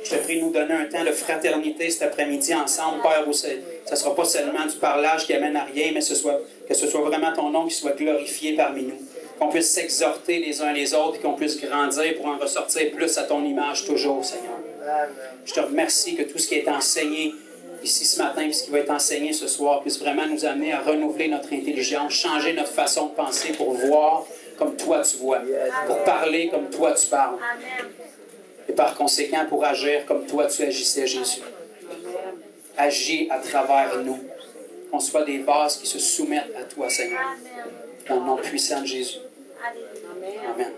Je te prie de nous donner un temps de fraternité cet après-midi ensemble, Père, où ça ne sera pas seulement du parlage qui amène à rien, mais que ce soit vraiment ton nom qui soit glorifié parmi nous. Qu'on puisse s'exhorter les uns les autres et qu'on puisse grandir pour en ressortir plus à ton image toujours, Seigneur. Je te remercie que tout ce qui est enseigné ici ce matin et ce qui va être enseigné ce soir puisse vraiment nous amener à renouveler notre intelligence, changer notre façon de penser pour voir comme toi tu vois, pour parler comme toi tu parles. Et par conséquent, pour agir comme toi tu agissais, Jésus. Agis à travers nous. Qu'on soit des vases qui se soumettent à toi, Seigneur. Dans le nom puissant de Jésus. Amen.